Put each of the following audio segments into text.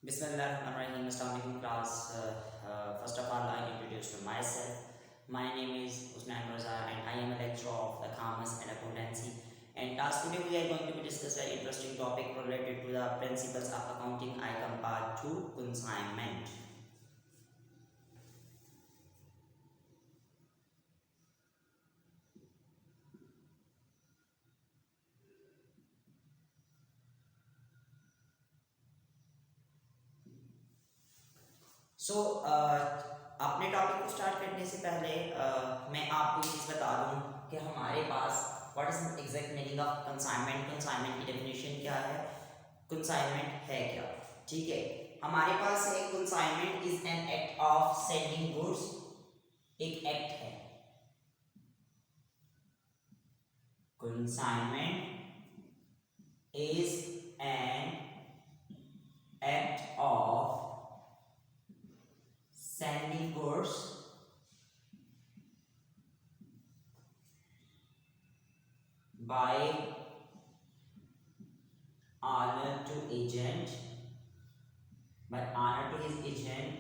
Bismillahirrahmanirrahim. Assalamualaikum class. First of all, I introduce to myself. My name is Usman Raza and I am a lecturer of the Commerce and Accountancy. And class today we are going to be discuss an interesting topic related to the principles of accounting. I compare to consignment. सो अपने topic को start करने से पहले मैं आपको ये चीज़ बता दूं कि हमारे पास what is exact meaning of consignment. Consignment की डेफिनेशन क्या है, कंसाइनमेंट है क्या। ठीक है, हमारे पास है consignment is an act of sending goods. एक एक्ट है consignment is an act of sending goods by owner to agent, by owner to his agent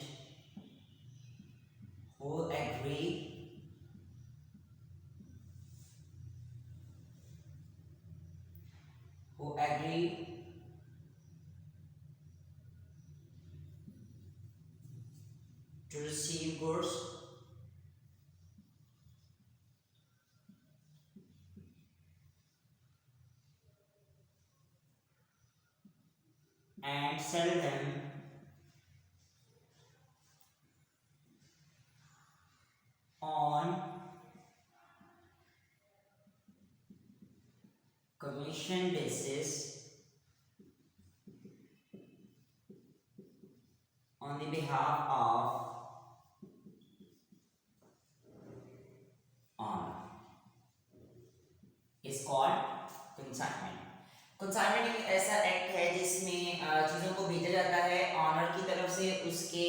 who agree to receive goods and sell them on commission basis on the behalf of is called consignment. Consignment एक ऐसा act है जिसमें चीज़ों को भेजा जाता है honour की तरफ से उसके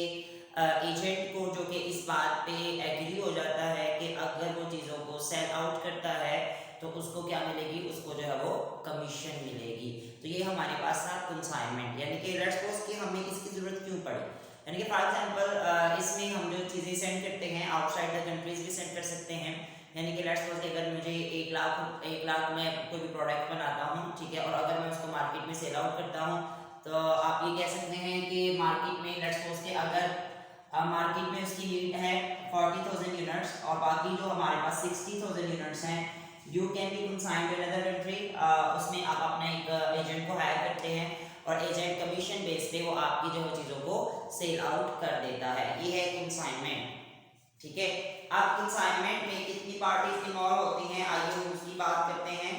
एजेंट को, जो कि इस बात पे एग्री हो जाता है कि अगर वो चीज़ों को सेल आउट करता है तो उसको क्या मिलेगी, उसको जो है वो कमीशन मिलेगी। तो ये हमारे पास था कंसाइनमेंट। यानी कि लेट्स सपोज कि हमें इसकी ज़रूरत क्यों पड़ी, यानी कि फॉर एग्जांपल इसमें हम जो चीज़ें सेंड करते हैं आउटसाइड द कंट्रीज भी सेंड कर सकते हैं। यानी कि लेट्स सपोज अगर मुझे 1 लाख में कोई भी प्रोडक्ट बनाता हूँ, ठीक है, और अगर मैं उसको मार्केट में सेल आउट करता हूँ तो आप ये कह सकते हैं कि मार्केट में लेट्स सपोज कि अगर मार्केट में उसकी नीड है 40,000 यूनिट्स और बाकी जो हमारे पास 60,000 यूनिट्स हैं, you can be consigned to another country. उसमें आप अपना एक एजेंट को हायर करते हैं और एजेंट कमीशन बेस पे वो आपकी जो चीज़ों को सेल आउट कर देता है। ये है कंसाइनमेंट। ठीक है, अब कंसाइनमेंट में कितनी पार्टीज इन्वॉल्व होती हैं, आइए हम उसकी बात करते हैं।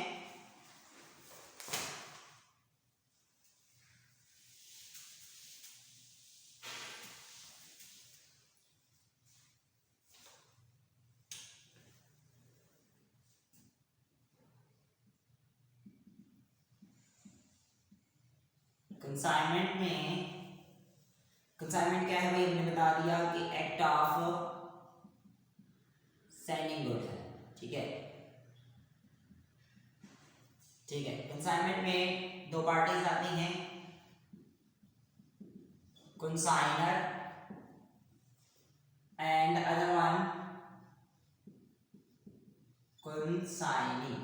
कंसाइनमेंट क्या है भाई, हमने बता दिया कि एक्ट ऑफ सेंडिंग गुड्स है। ठीक है, ठीक है, कंसाइनमेंट में 2 पार्टीज आती हैं, consignor and other one consignee.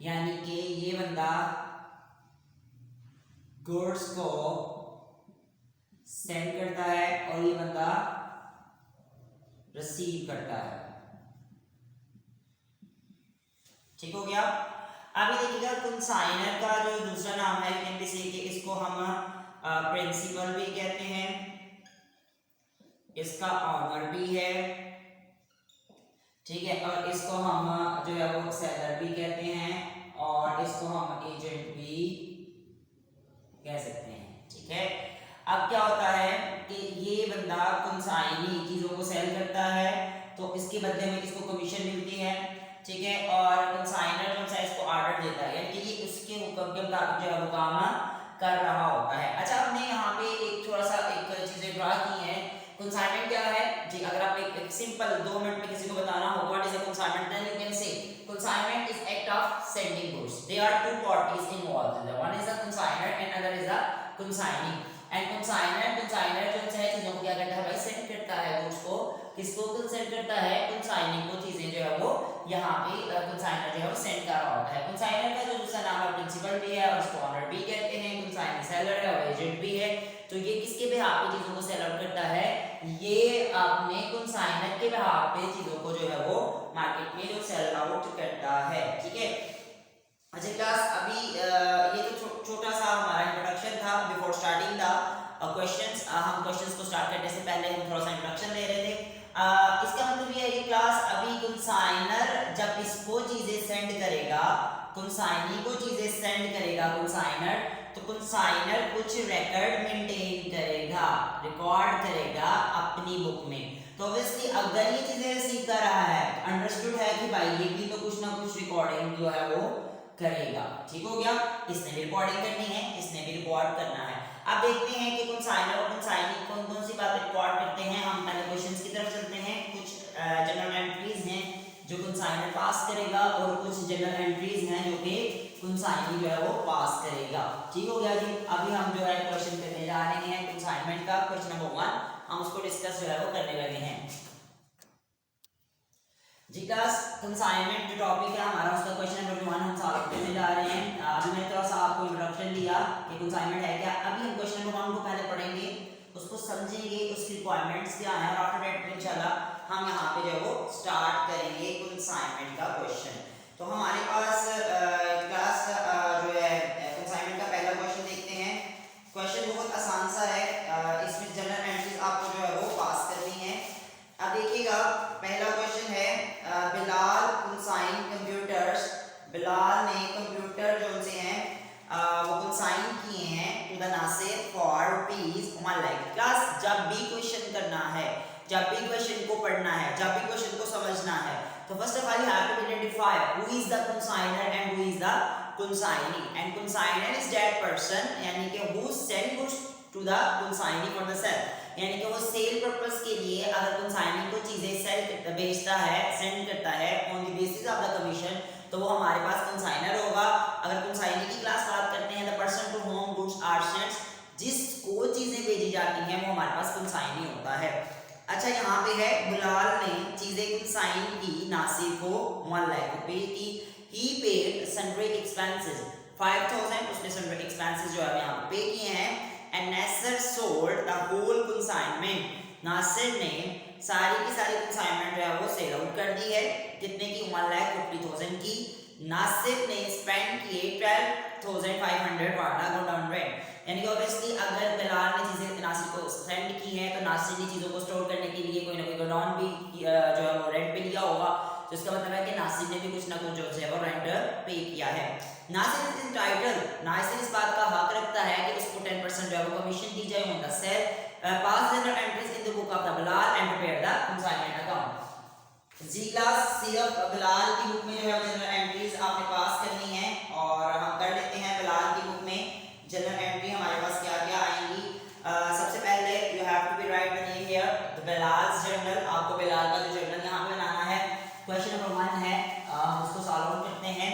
यानी कि ये बंदा गुड्स को सेंड करता है और ये बंदा रिसीव करता है। ठीक हो गया। अभी देखिएगा कंसाइनर का जो दूसरा नाम है कैन बी से कि इसको हम प्रिंसिपल भी कहते हैं, इसका ऑनर भी है, ठीक है, और इसको हम जो है वो सेलर भी कहते हैं और इसको हम एजेंट भी कह सकते हैं। ठीक है, अब क्या होता है कि ये बंदा कंसाइनी चीज़ों को सेल करता है तो इसके बदले में इसको कमीशन मिलती है। ठीक है, और कंसाइनर जो है इसको ऑर्डर देता है, यानी कि ये उसके हुक्म के मुताबिक जो है वो काम कर रहा होता है। अच्छा, हमने यहाँ पे एक थोड़ा सा एक चीज़ें ड्रा की हैं। कंसाइनमेंट क्या है जी, अगर आप एक सिंपल 2 मिनट में किसी को बताना हो what is a consignment, then you can say consignment is act of sending goods. They are 2 parties involved, one is the consigner and other is the consignee, and consigner किसको consent करता है, कंसाइनिंग को चीजें जो है वो यहाँ पे कंसाइनर जो है वो सेंड कर रहा होता है। कंसाइनर का जो दूसरा नाम है प्रिंसिपल भी है और उसको ऑनर भी कहते हैं, कंसाइनिंग सेलर है और एजेंट भी है। तो ये किसके बिहाफ पे चीजों को सेल आउट करता है, ये अपने कंसाइनर के बिहाफ पे चीजों को जो है वो मार्केट में जो सेल आउट करता है। ठीक है, अच्छा क्लास, अभी ये तो छोटा सा हमारा इंट्रोडक्शन था बिफोर स्टार्टिंग द क्वेश्चंस। हम क्वेश्चंस को स्टार्ट करने से पहले हम थोड़ा सा इंट्रोडक्शन ले रहे थे। इसका मतलब ये है कि क्लास अभी कंसाइनर जब इसको चीजें सेंड करेगा, कंसाइनी को चीजें सेंड करेगा कंसाइनर, तो कंसाइनर कुछ रिकॉर्ड मेंटेन करेगा, रिकॉर्ड करेगा अपनी बुक में। तो ऑब्वियसली अगर ये चीजें रिसीव कर रहा है, अंडरस्टूड है कि भाई ये भी तो कुछ ना कुछ रिकॉर्डिंग जो है वो करेगा। ठीक हो गया, इसने भी रिकॉर्डिंग करनी है, इसने भी रिकॉर्ड करना है। अब देखते हैं कि कंसाइनर और कंसाइनी कौन कौन सी बातें रिकॉर्ड करते हैं। हम पहले क्वेश्चंस की तरफ चलते हैं। कुछ जनरल एंट्रीज हैं जो कंसाइनर पास करेगा और कुछ जनरल एंट्रीज हैं जो कि कंसाइनी जो है वो पास करेगा। ठीक हो गया जी, अभी हम जो है क्वेश्चन करने जा रहे हैं कंसाइनमेंट का। क्वेश्चन नंबर 1 हम उसको डिस्कस जो है वो करने लगे हैं जी क्लास। कंसाइनमेंट जो टॉपिक है हमारा, उसका क्वेश्चन नंबर 1 हम सॉल्व करने जा रहे हैं। अभी मैंने थोड़ा सा आपको इंट्रोडक्शन दिया कि कंसाइनमेंट है क्या। अभी हम क्वेश्चन नंबर 1 को पहले पढ़ेंगे, उसको समझेंगे, उसकी रिक्वायरमेंट्स क्या है, और आफ्टर दैट इंशाल्लाह हम यहाँ पे जो है वो स्टार्ट करेंगे कंसाइनमेंट का क्वेश्चन। तो हमारे पास क्लास जो है कंसाइनमेंट का पहला क्वेश्चन देखते हैं। क्वेश्चन बहुत आसान सा है, इसमें जनरल एंट्रीज आपको जो है वो पास करनी है। अब देखिएगा, पहला क्वेश्चन है बिलाल कंसाइन कंप्यूटर्स, बिलाल ने कंप्यूटर जो से हैं वो कंसाइन किए हैं to the Nasir for ₹1,00,000। Class जब भी क्वेश्चन करना है, जब भी क्वेश्चन को पढ़ना है, जब भी क्वेश्चन को समझना है, तो first of all you have to identify who is the consignor and who is the consignee. And consignor is that person, यानी कि who send goods to the consignee for the sale, यानी कि वो cell purpose के लिए अगर consignee को चीजें सेल बेचता है, सेंड करता है on the basis of the commission, तो वो हमारे पास कंसाइनर होगा। अगर कंसाइनी की क्लास बात करते हैं, the person to whom goods are sent, जिसको चीजें भेजी जाती हैं वो हमारे पास कंसाइनी होता है। अच्छा, यहाँ पे है बिलाल ने चीजें कंसाइन की नासिर को ₹1,00,000 की। ही पेड सन्ड्री एक्सपेंसेस 5,000, उसने सन्ड्री एक्सपेंसेस जो है यहाँ पे पे किए हैं। And Nasir sold the whole consignment, Nasir ने सारी की सारी कंसाइनमेंट जो है वो सेल आउट कर दी है। कितने की? 1,50,000 की। नासिर ने स्पेंड किए 12,500 वाला गोडाउन रेंट, यानी कि ऑब्वियसली अगर बिलाल ने चीजें नासिर को सेंड की है तो नासिर ने चीजों को स्टोर करने के लिए कोई ना कोई गोडाउन भी जो है वो रेंट पे लिया होगा। तो इसका मतलब है कि नासिर ने भी कुछ ना कुछ जो है वो रेंट पे किया है। नासिर इज इंटाइटल्ड, नासिर इस बात का हक रखता है कि उसको 10% जो है वो कमीशन दी जाए on the sale. Pass general entries in the book of the Bilal and prepare the consignment account. जी क्लास, सिर्फ बिलाल की बुक में जो है जनरल एंट्रीज आपने पास करनी है, और हम कर लेते हैं बिलाल की बुक में जनरल एंट्री हमारे पास क्या क्या आएंगी। सबसे पहले you have to be write the name here, the Bilal's journal. आपको बिलाल का जो जर्नल यहाँ पे बनाना है। क्वेश्चन नंबर 1 है, हम उसको सॉल्व करते हैं।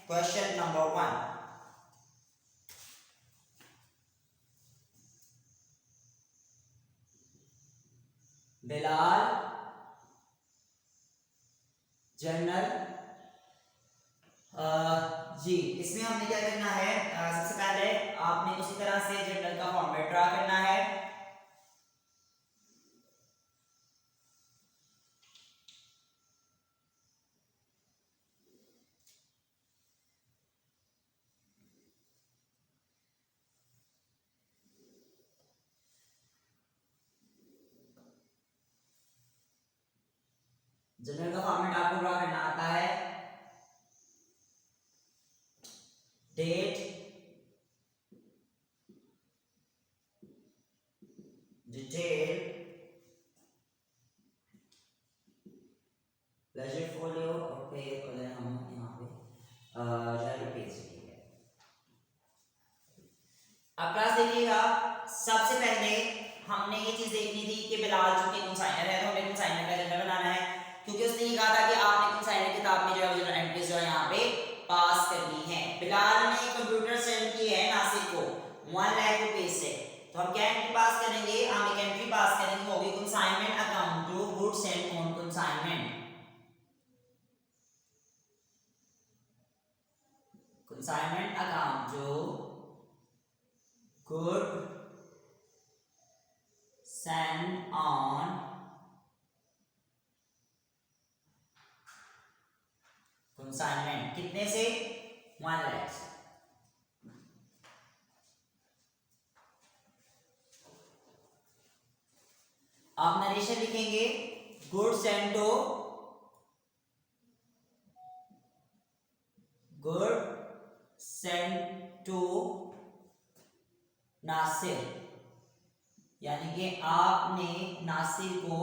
Question number 1, Bilal journal. जी, इसमें हमने क्या करना है, सबसे पहले आपने उसी तरह से जर्नल का फॉर्मेट ड्रा करना है। जर्नल का फॉर्मेट आपको ड्रा करना आता है। डेट, डिटेल, लेजर फोलियो और पेज को हम यहाँ पे जर्नल पेज लिखेंगे। अब क्लास देखिएगा, सबसे पहले हमने ये चीज देखनी थी कि बिलाल चूंकि कंसाइनर है तो हमें कंसाइनर का जर्नल बनाना है, क्योंकि उसने ये कहा था कि आपने कंसाइनर किताब में जो है जर्नल एंट्रीज जो है यहाँ पे पास करनी है। बिलाल ने कंप्यूटर सेंड की है नासिर को ₹1,00,000 से, तो हम क्या एंट्री पास करेंगे, हम एक एंट्री पास करेंगे, होगी consignment account to goods consignment account जो गुड सेंड ऑन कंसाइनमेंट कितने से 1 लाख से। आप नरेशन लिखेंगे गुड सेंड टू नासिर, यानी कि आपने नासिर को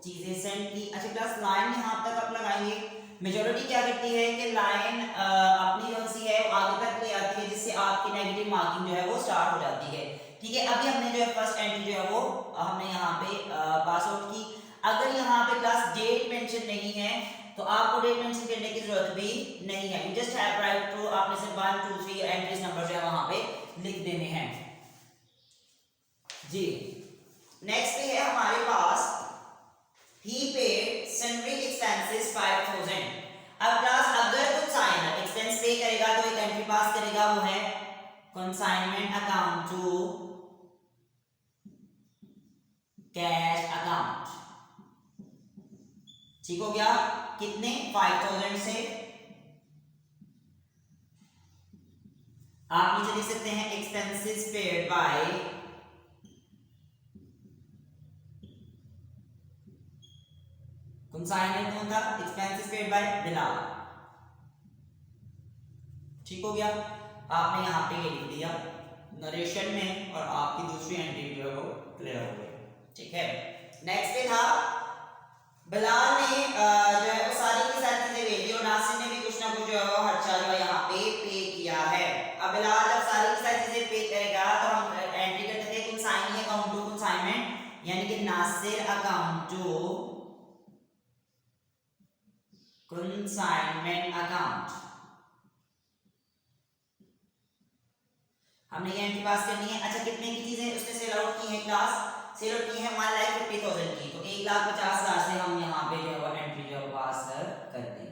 चीजें सेंड की। अच्छा क्लास लाइन यहां तक आप लगाएंगे। मेजॉरिटी क्या करती है कि लाइन अपनी जो सी है आगे तक ले आती है, जिससे आपकी नेगेटिव मार्किंग जो है वो स्टार्ट हो जाती है। ठीक है, अभी हमने जो है फर्स्ट एंट्री जो है वो हमने यहाँ पे पास आउट की। अगर यहाँ पे क्लास डेट मेंशन नहीं है तो आपको डेट मेंशन करने की जरूरत भी नहीं है। You just have write to, आपने सिर्फ 1 2 3 एंट्रीज नंबर जो है वहां पे लिख देने हैं जी। नेक्स्ट है हमारे पास he paid sundry expenses 5000। अब क्लास अगर कंसाइनर एक्सपेंस पे करेगा तो एक एंट्री पास करेगा, वो है consignment account to cash account. ठीक हो गया, कितने 5000 से। आप नीचे लिख सकते हैं एक्सपेंसेस पेड बाय कंसाइनर कौन था, एक्सपेंसेस पेड बाय बिलाल। ठीक हो गया, आपने यहां पे ये लिख दिया नरेशन में और आपकी दूसरी एंट्री जो है वो क्लियर हो गई। ठीक है, नेक्स्ट पे था बिलाल ने जो है वो सारी की सारी चीजें भेजी और नासिर ने भी कुछ ना कुछ जो है वो खर्चा जो है यहाँ पे किया है। अब बिलाल जब सारी की सारी चीजें पे करेगा तो हम एंट्री करते थे कंसाइनी अकाउंट टू कंसाइनमेंट, यानी कि Nasir account to consignment account. हमने ये एंट्री पास करनी है। अच्छा कितने की चीजें उसने सेल आउट की है क्लास, सेल आउट की है 1,50,000 की, तो 1,50,000 से हम यहाँ पे जो है एंट्री जो पास कर देंगे।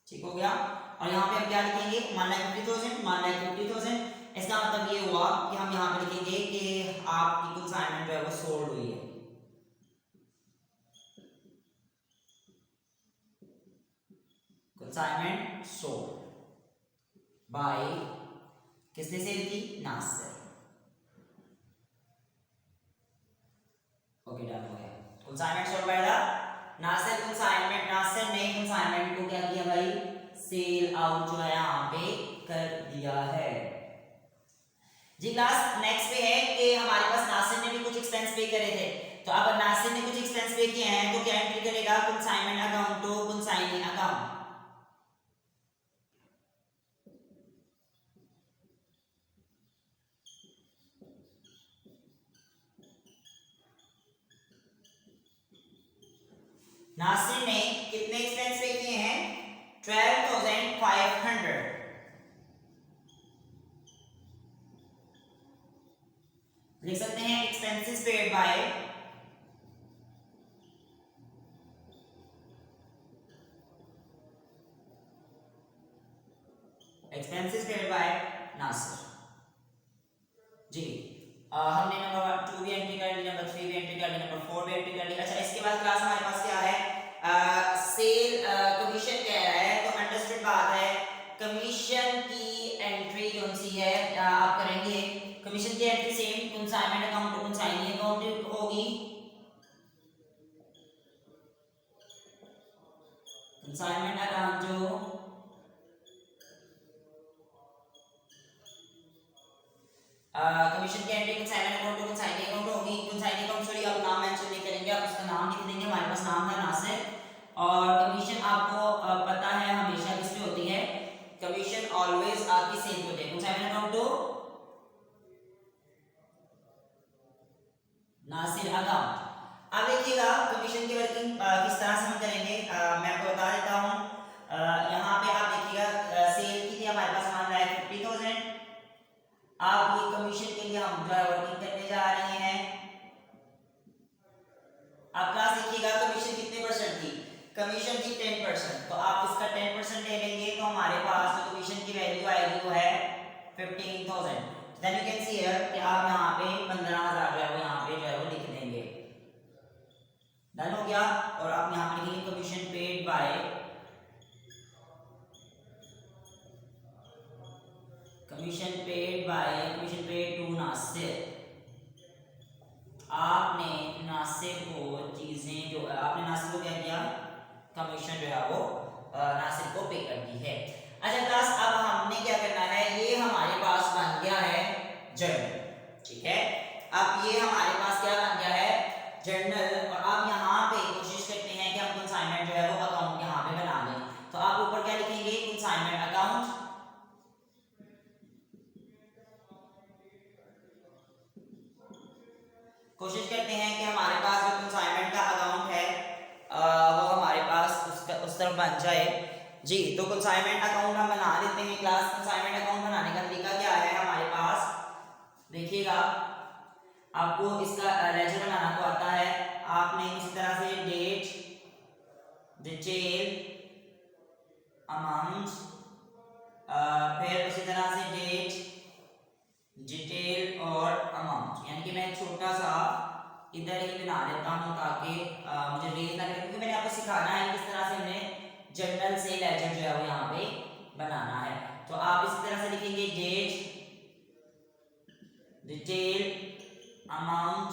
ठीक हो गया, और यहाँ पे हम क्या लिखेंगे 1,50,000 इसका मतलब ये हुआ कि हम यहाँ पे लिखेंगे कि आपकी कंसाइनमेंट जो है वो सोल्ड हुई है। कंसाइनमेंट सोल्ड बाय, किसने सेल की, नासिर। ओके डन हो गया, consignment sold by the Nasir. Consignment, Nasir ने कंसाइनमेंट को क्या किया भाई, सेल आउट जो है यहाँ पे कर दिया है जी। क्लास नेक्स्ट पे है कि हमारे पास नासिर ने भी कुछ एक्सपेंस पे करे थे, तो अब नासिर ने कुछ एक्सपेंस पे किए हैं तो क्या एंट्री करेगा, consignment account to consignee account. Nasir ने कितने एक्सपेंस पे किए हैं 12,500। लिख सकते हैं एक्सपेंसेस पेड बाय नासिर जी। हमने नंबर 2 भी एंट्री कर ली, नंबर 3 भी एंट्री कर ली, नंबर 4 भी एंट्री कर ली। अच्छा इसके बाद क्लास हमारे पास क्या है, सेल कमीशन कह रहा है, तो अंडरस्टूड बात है कमीशन की एंट्री कौन सी है आप करेंगे। कमीशन की entry same consignment account to consignee account होगी। कंसाइनमेंट अकाउंट जो कमीशन की entry consignment account to consignee account होगी। कंसाइनी अकाउंट सॉरी आप नाम मेंशन नहीं करेंगे, आप उसका नाम लिख देंगे। हमारे पास नाम था नासिर, और कमीशन आपको पता है हमेशा किस पे होती है, कमीशन ऑलवेज आपकी सेम होती है। Consignment account to Nasir account. अब देखिएगा कमीशन की वर्किंग किस तरह से हम करेंगे, मैं आपको बता देता हूं। यहाँ पे आप देखिएगा सेल की थी हमारे पास 1,50,000। आप ये कमीशन के लिए हम जो है वर्किंग करने जा रहे हैं। अब क्लास देखिएगा कमीशन कितने परसेंट थी, कमीशन थी 10%, तो आप इसका 10% ले लेंगे तो हमारे पास जो कमीशन की वैल्यू आएगी वो है 15,000। Then you can see here कि आप यहाँ पे 15,000 जो है वो यहाँ पे जो है वो लिख देंगे। डन हो गया। और आप यहाँ पे लिखेंगे commission paid by commission paid to Nasir. आपने नासिर को चीजें जो आपने नासिर को क्या किया, कमीशन जो है वो नासिर को पे कर दी है। अच्छा क्लास, अब हमने क्या करना है, ये हमारे पास बन गया है जर्नल, ठीक है। अब ये हमारे पास क्या बन गया है, जर्नल। और अब यहाँ पे कोशिश करते हैं कि हम कंसाइनमेंट जो है वो अकाउंट यहाँ पे बना दें। तो आप ऊपर क्या लिखेंगे, कंसाइनमेंट अकाउंट। कोशिश करते हैं कि हमारे पास जो कंसाइनमेंट का अकाउंट है वो हमारे पास उस तरफ बन जाए जी। तो कंसाइनमेंट अकाउंट हम बना लेते हैं क्लास। कंसाइनमेंट अकाउंट बनाने का तरीका क्या है हमारे पास, देखिएगा आपको इसका लेजर बनाना तो आता है। आपने इस तरह से डेट, डिटेल, अमाउंट, फिर उसी तरह से डेट, डिटेल और अमाउंट, यानी कि मैं छोटा सा इधर ही बना देता हूँ ताकि मुझे रेंज ना लगे, क्योंकि मैंने आपको सिखाना है किस तरह से हमने जर्नल से लेजर जो है वो यहाँ पे बनाना है। तो आप इस तरह से लिखेंगे date, detail, amount,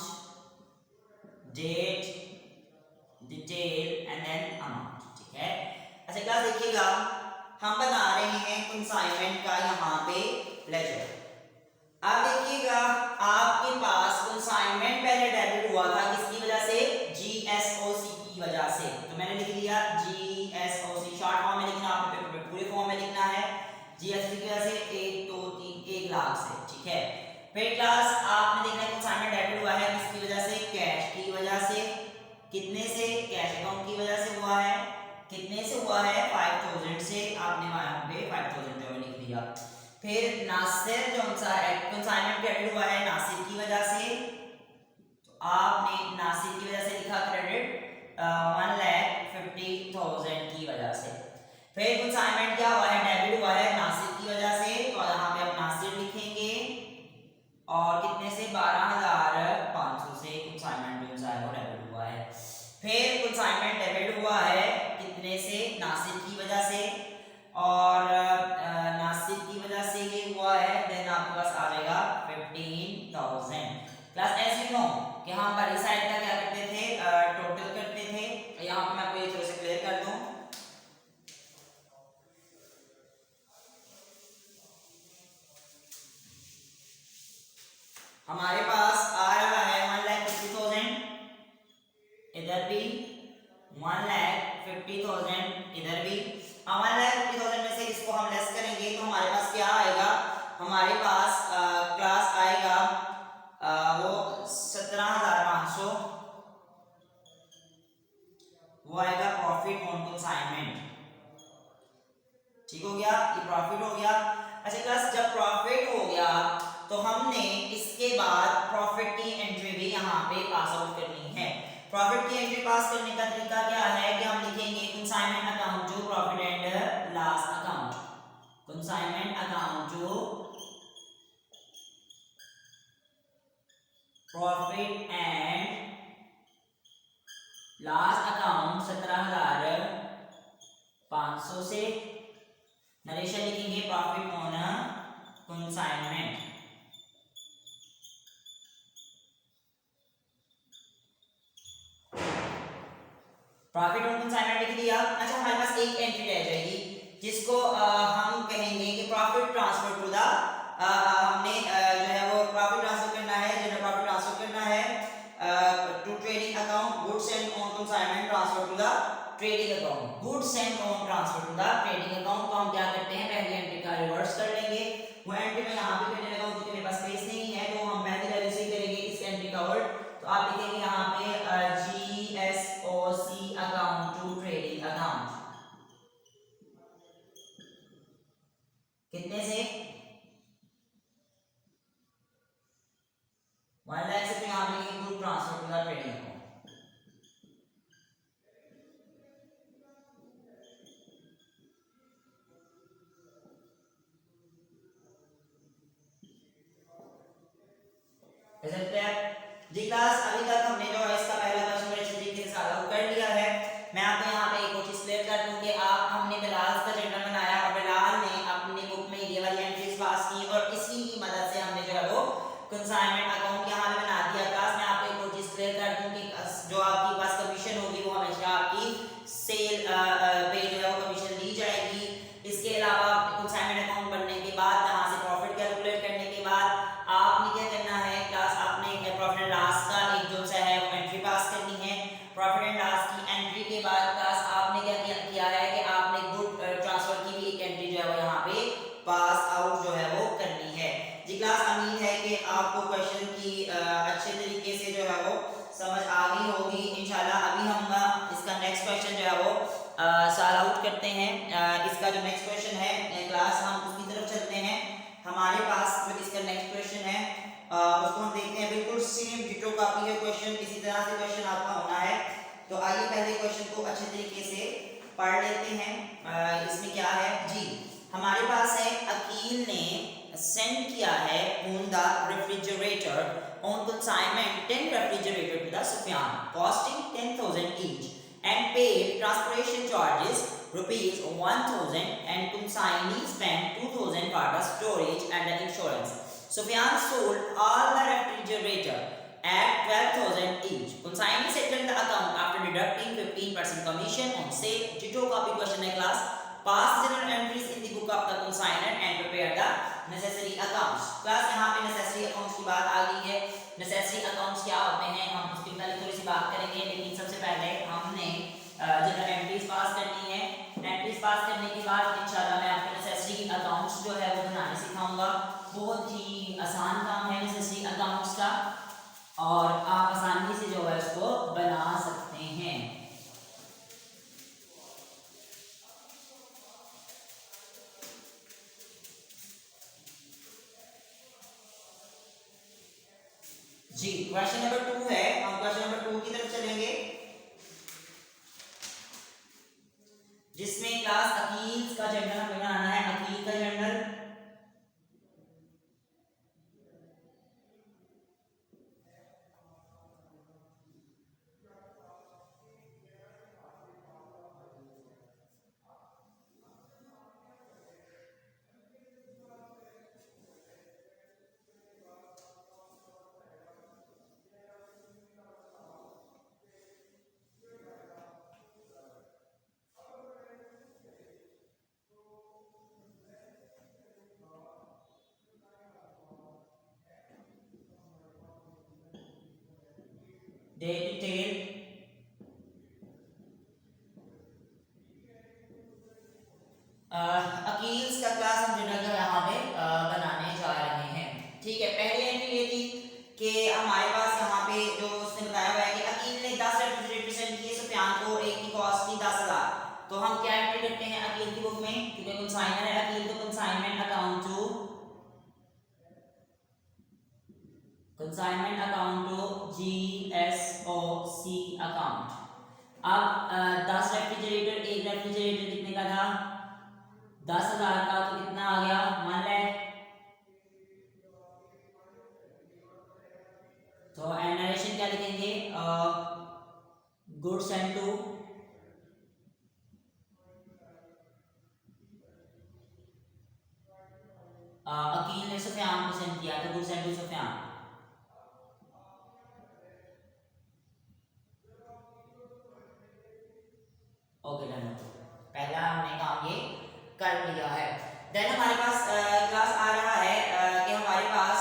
date, detail and then amount, ठीक है। अच्छा क्लास देखिएगा, हम बना रहे हैं कंसाइनमेंट का यहाँ पे लेजर। अब देखिएगा आपके पास कंसाइनमेंट पहले डेबिट हुआ था किसकी वजह से, जीएसओसी की वजह से। तो मैंने लिख दिया जीएसओसी, शॉर्ट फॉर्म में लिखना, आपने पेपर पे पूरे फॉर्म में लिखना है। जीएसओसी की वजह से 1 2 3 1 लाख से, ठीक है। फिर क्लास आपने देखना है कंसाइनमेंट डेबिट हुआ है किसकी वजह से, कैश की वजह से। कितने से, कैश अकाउंट की वजह से हुआ है। कितने से हुआ है, 5000 से। आपने वहां पे 5000 जो लिख दिया। फिर नासिर जो सा कंसाइनमेंट क्रेडिट हुआ है नासिर की वजह से, तो आपने नासिर की वजह से लिखा क्रेडिट 1,50,000 की वजह से। फिर कंसाइनमेंट क्या हुआ है, डेबिट हुआ है नासिर की वजह से, तो यहाँ पे आप नासिर लिखेंगे और कितने से, 12,500 से कंसाइनमेंट जो है वो डेबिट हुआ है। फिर कंसाइनमेंट डेबिट हुआ है कितने से, नासिर की वजह से, और नासिर की वजह से ये हुआ है। देन आपके पास आ जाएगा 15,000। क्लास एज यू नो कि हम पहली साइड का क्या करते थे, टोटल करते थे। यहाँ पे मैं आपको ये थोड़ा सा क्लियर कर दूं। हमारे पास आ रहा है 1,50,000 इधर भी, 1,50,000 इधर भी। 1,50,000 में से इसको हम लेस करेंगे तो हमारे पास क्या आएगा, हमारे पास क्लास आएगा वो 17,500, वो आएगा प्रॉफिट ऑन कंसाइनमेंट। ठीक हो गया, ये प्रॉफिट हो गया। अच्छा क्लास, जब प्रॉफिट हो गया तो हमने इसके बाद प्रॉफिट की एंट्री भी यहाँ पे पास आउट करनी है। प्रॉफिट की एंट्री पास करने का तरीका क्या है कि हम लिखेंगे consignment account to profit and loss account. Consignment account to profit and loss account 17,500 से। नरेशन लिखेंगे profit on consignment. Profit on consignment लिख दिया। अच्छा हमारे पास एक एंट्री रह जाएगी जिसको हम कहेंगे कि प्रॉफिट ट्रांसफर टू द, हमने जो है वो प्रॉफिट ट्रांसफर करना है, जनरल प्रॉफिट ट्रांसफर करना है to trading account, goods and on consignment transfer to the trading account, goods and on transfer to the trading account. तो हम क्या करते हैं, पहली एंट्री का रिवर्स कर लेंगे। वो एंट्री में यहाँ पे करने लगा हूं क्योंकि मेरे पास स्पेस नहीं है, तो हम पहली वैल्यू से करेंगे इस एंट्री का उल्ट। तो आप लिखेंगे यहाँ पे GSOC account to trading account. कितने से, 1 लाख से। तो यहाँ पे लिखेंगे good transfer to the trading account. Is it clear? जी क्लास, अभी तक हमने जो है इसका पहला क्वेश्चन अच्छे तरीके से सॉल्व कर लिया है। मैं आपको यहाँ पे एक और चीज क्लियर कर दूं कि आप हमने बिलाल का जर्नल बनाया और बिलाल ने अपनी बुक में ये वाली एंट्रीज पास की और इसी की मदद से हमने जो है वो कंसाइनमेंट अकाउंट यहाँ पे बना दिया। क्लास में आपको एक और चीज क्लियर कर दूं कि जो आपके पास कमीशन होगी वो हमेशा आपकी सेल पे जो है वो कमीशन ली जाएगी। इसके अलावा कंसाइनमेंट अकाउंट बनने के बाद यहाँ से प्रॉफिट कैलकुलेट करने के बाद आपने क्या करना है क्लास, आपने प्रॉफिट एंड लॉस का एक जो सा है वो एंट्री पास करनी है। प्रॉफिट एंड लॉस की एंट्री के बाद क्लास आपने क्या किया है कि आपने गुड ट्रांसफर की भी एक एंट्री जो है वो यहाँ पे पास आउट जो है वो करनी है। जी क्लास, उम्मीद है कि आपको क्वेश्चन की अच्छे तरीके से जो है वो समझ आ गई होगी इंशाल्लाह। अभी हम इसका नेक्स्ट क्वेश्चन जो है वो सॉल्व आउट करते हैं। इसका जो नेक्स्ट क्वेश्चन है क्लास, हम उसकी तरफ चलते हैं। हमारे पास जो इसका नेक्स्ट क्वेश्चन है उसको हम देखते हैं। बिल्कुल सेम डिटो कॉपी है क्वेश्चन, इसी तरह से क्वेश्चन आपका होना है। तो आइए पहले क्वेश्चन को अच्छे तरीके से पढ़ लेते हैं। इसमें क्या है जी, हमारे पास है अकील ने सेंड किया है on the refrigerator on consignment 10 refrigerator to the Sufyan costing 10,000 each and paid transportation charges rupees 1,000 and consignee spent 2,000 for the storage and the insurance. Sufyan sold all the refrigerator at 12,000 each. Consignee settled the account after deducting 15% commission on sale. Ditto copy question है class. Pass general entries in the book of the consignor and prepare the necessary accounts. Class यहाँ पे necessary accounts की बात आ गई है। necessary accounts क्या होते हैं हम उसकी थोड़ी सी बात करेंगे, लेकिन सबसे पहले हमने जनरल एंट्रीज पास करनी है। एंट्रीज पास करने के बाद इंशाल्लाह मैं आपको necessary accounts जो है वो बनाने सिखाऊंगा। बहुत ही आसान काम है necessary accounts का और आप आसानी से जो है उसको बना सकते हैं। जी क्वेश्चन नंबर 2 है, हम क्वेश्चन नंबर 2 की तरफ चलेंगे, जिसमें क्लास अकील का जर्नल हमें बनाना है। अकील का जर्नल they detail अकील्स का क्लास हम जर्नल जो यहाँ पे बनाने जा रहे हैं। ठीक है, पहली एंट्री ये थी कि हमारे पास यहाँ पे जो उसने बताया हुआ है कि अकील ने 10 रेफ्रिजरेटर सेंड किए सुफियान को, एक की कॉस्ट थी 10,000। तो हम क्या एंट्री करते हैं अकील की बुक में, क्योंकि कंसाइनर है अकील, तो consignment account to GSOC account. अब 10 रेफ्रिजरेटर, एक रेफ्रिजरेटर कितने का था 10,000 का, तो कितना आ गया 1 लाख। तो नरेशन क्या लिखेंगे, गुड्स एंड टू अकील ने सुफियान को सेंड किया, तो goods and to Sufiyan. Okay done, पहला हमने काम ये कर लिया है। देन हमारे पास क्लास आ रहा है कि हमारे पास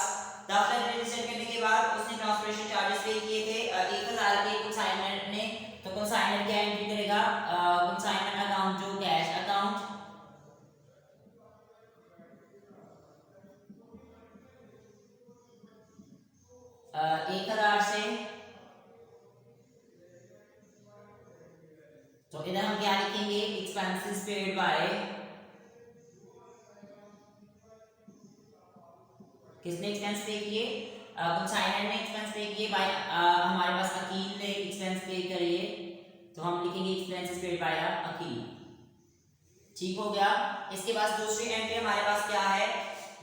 दाखिला रजिस्टर करने के बाद उसने ट्रांसपोर्टेशन चार्जेस पे किए थे 1,000 के कंसाइनमेंट ने। तो कंसाइनर क्या एंट्री करेगा, कंसाइनमेंट अकाउंट जो कैश अकाउंट, एक 1,000 से, तो इधर हम क्या लिखेंगे एक्सपेंसेस पेड बाय, किसने एक्सपेंस पे किए, कंसाइनर ने एक्सपेंस पे किए, बाय हमारे पास अकील ने एक्सपेंस पे करिए, तो हम लिखेंगे एक्सपेंसेस पेड बाय अकील। ठीक हो गया। इसके बाद दूसरी एंट्री हमारे पास क्या है,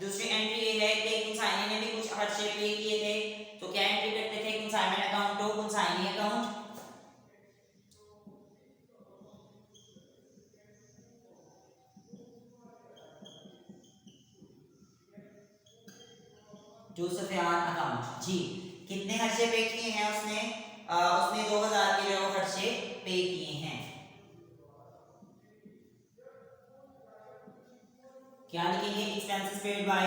दूसरी एंट्री ये है कि कुंसाइनी ने भी कुछ खर्चे पे किए थे, तो क्या एंट्री करते थे, consignment account to consignee account. To Sufiyan account जी, कितने खर्चे पे किए हैं उसने, उसने 2000 के जो खर्चे पे किए हैं। क्या लिखेंगे, expenses paid by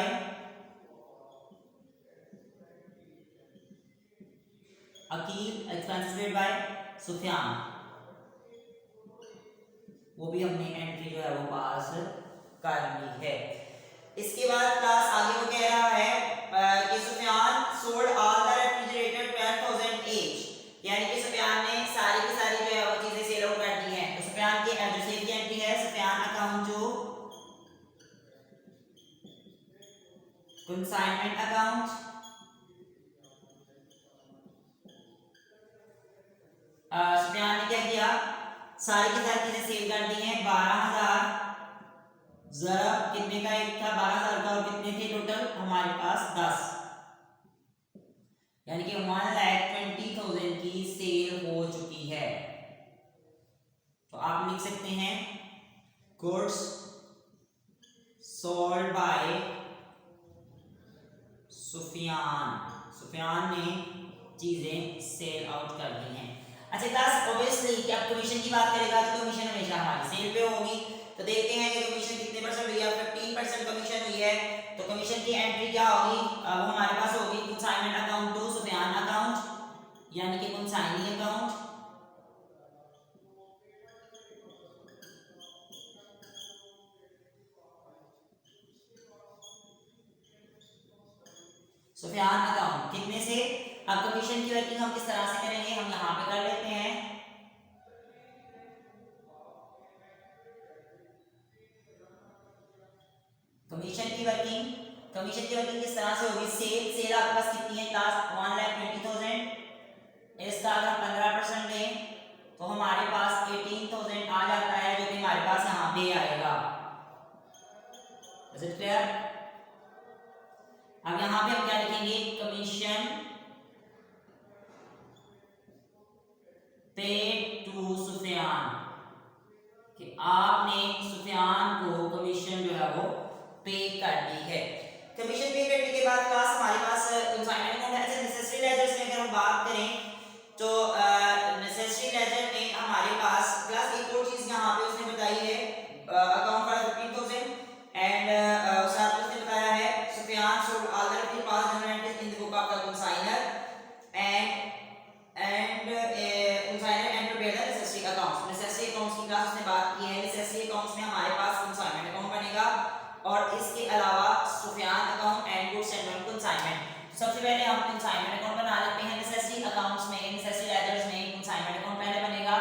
Aqeel, expenses paid by Sufiyan, वो भी हमने एंट्री जो है वो पास कर ली है। इसके बाद क्लास आगे वो कह रहा है कि Sufiyan sold all the refrigerator 12,000 each, यानी कि सुफियान ने सारी की सारी जो है वो चीजें सेल आउट कर दी हैं। तो सुफियान की जो सेल की एंट्री है सुफियान अकाउंट जो कंसाइनमेंट अकाउंट, सुफियान ने क्या किया, सारी की सारी चीजें सेल कर दी हैं। 12,000 जरा कितने का एक था, 12,000 का, और कितने थे टोटल हमारे पास 10, यानी कि 1,20,000 की सेल हो चुकी है। तो आप लिख सकते हैं goods sold by Sufiyan, Sufiyan ने चीजें सेल आउट कर दी हैं। अच्छा क्लास ऑब्वियसली कि अब कमीशन की बात करेगा तो कमीशन हमेशा हमारी सेल पे होगी, तो देखते हैं कि कमीशन कितने परसेंट हुई है, 15% कमीशन हुई है। तो कमीशन की एंट्री क्या होगी, वो हमारे पास होगी consignment account to Sufiyan account, यानी कि कंसाइनी अकाउंट, सुफियान अकाउंट कितने से। अब कमीशन की वर्किंग हम किस तरह से करेंगे, हम यहाँ पे कर लेते हैं। कमीशन की वर्किंग किस तरह से होगी, सेल आपके पास कितनी है क्लास 1,20,000, इसका अगर 15% लें तो हमारे पास 18,000 आ जाता है, जो कि हमारे पास यहाँ पे आएगा। Is it clear. अब यहाँ पे हम क्या लिखेंगे, कमीशन पेड टू सुफियान, कि आपने सुफियान को कमीशन जो है वो पे कर दी है। कमीशन पे करने के बाद क्लास हमारे पास कंसाइनमेंट अकाउंट है। नेसेसरी लेजर्स में अगर हम बात करें तो नेसेसरी लेजर में हमारे पास क्लास एक और चीज यहाँ पे उसने बताई है, अकाउंट फॉर 15,000 एंड साथ में उसने बताया है Sufiyan sold all the 500 in the book of the consignor and consignor and prepare the necessary accounts. Necessary accounts की क्लास उसने बात की है। नेसेसरी अकाउंट्स में हमारे पास कंसाइनमेंट अकाउंट बनेगा और इसके अलावा Sufiyan account and goods and consignment. सबसे पहले हम कंसाइनमेंट अकाउंट बना लेते हैं। नेसेसरी अकाउंट्स में, नेसेसरी लेजर्स में कंसाइनमेंट अकाउंट पहले बनेगा,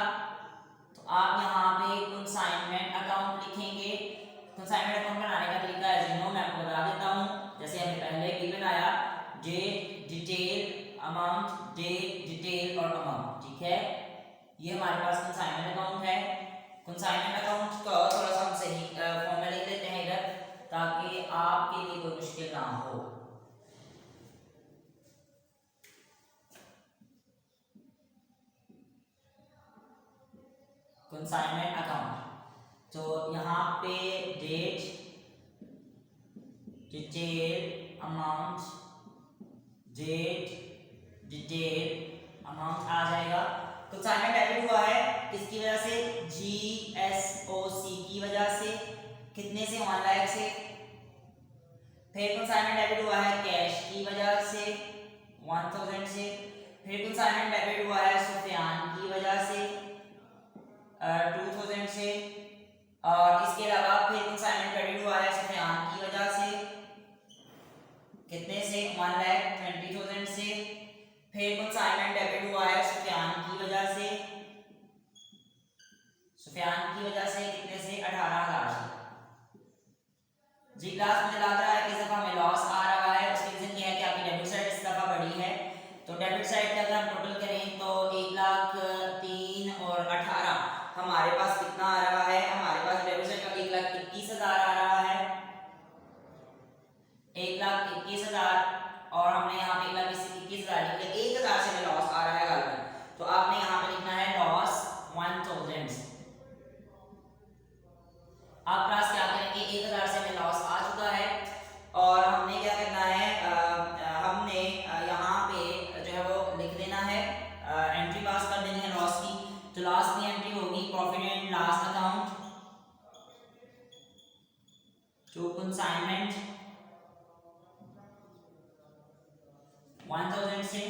तो आप यहाँ पे कंसाइनमेंट अकाउंट लिखेंगे। कंसाइनमेंट अकाउंट बनाने का तरीका है जिनो मैं आपको बता देता हूँ, जैसे हमने पहले भी बनाया, date detail amount, date detail और अमाउंट, ठीक है। ये हमारे पास कंसाइनमेंट अकाउंट है। कंसाइनमेंट अकाउंट का थोड़ा सा हम सही फॉर्मूला लिख लेते हैं इधर, ताकि आपके लिए कोई मुश्किल ना हो। कंसाइनमेंट अकाउंट, तो यहाँ पे date detail amount, date detail amount आ जाएगा। कंसाइनमेंट डेबिट हुआ है किसकी वजह से, GSOC की वजह से, कितने से, 1 लाख से। फिर कंसाइनमेंट डेबिट हुआ है कैश की वजह से 1,000 से। फिर कंसाइनमेंट डेबिट हुआ है सुफियान की वजह से 2,000 से। और इसके अलावा फिर कंसाइनमेंट क्रेडिट हुआ है सुफियान की वजह से, कितने से, 1,20,000 से। फिर कंसाइनमेंट डेबिट हुआ है सुफियान की वजह से, कितने से, 18,000 से। जी क्लास मुझे लग रहा है कि इस दफा हमें लॉस आ रहा है, उसकी रीजन ये है कि आपकी डेबिट साइड इस दफा बढ़ी है। तो डेबिट साइड का अगर हम टोटल करें तो 1,03,000 और 18 हमारे पास कितना आ रहा है, हमारे पास डेबिट साइड का 1,21,000 आ रहा है। से,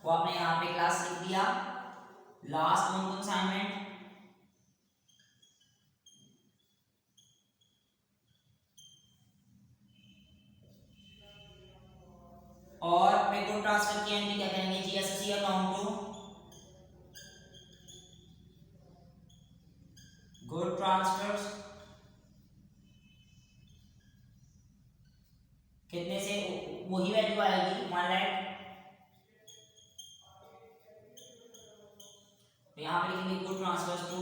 वो आपने यहाँ पे क्लास लिख दिया। लास्ट वन कंसाइनमेंट, और फिर गुड ट्रांसफर की एंट्री क्या करेंगे, GSC account to good transfers कितने से, वही वैल्यू आएगी 1 लाख। तो यहाँ पे लिखेंगे good transfers to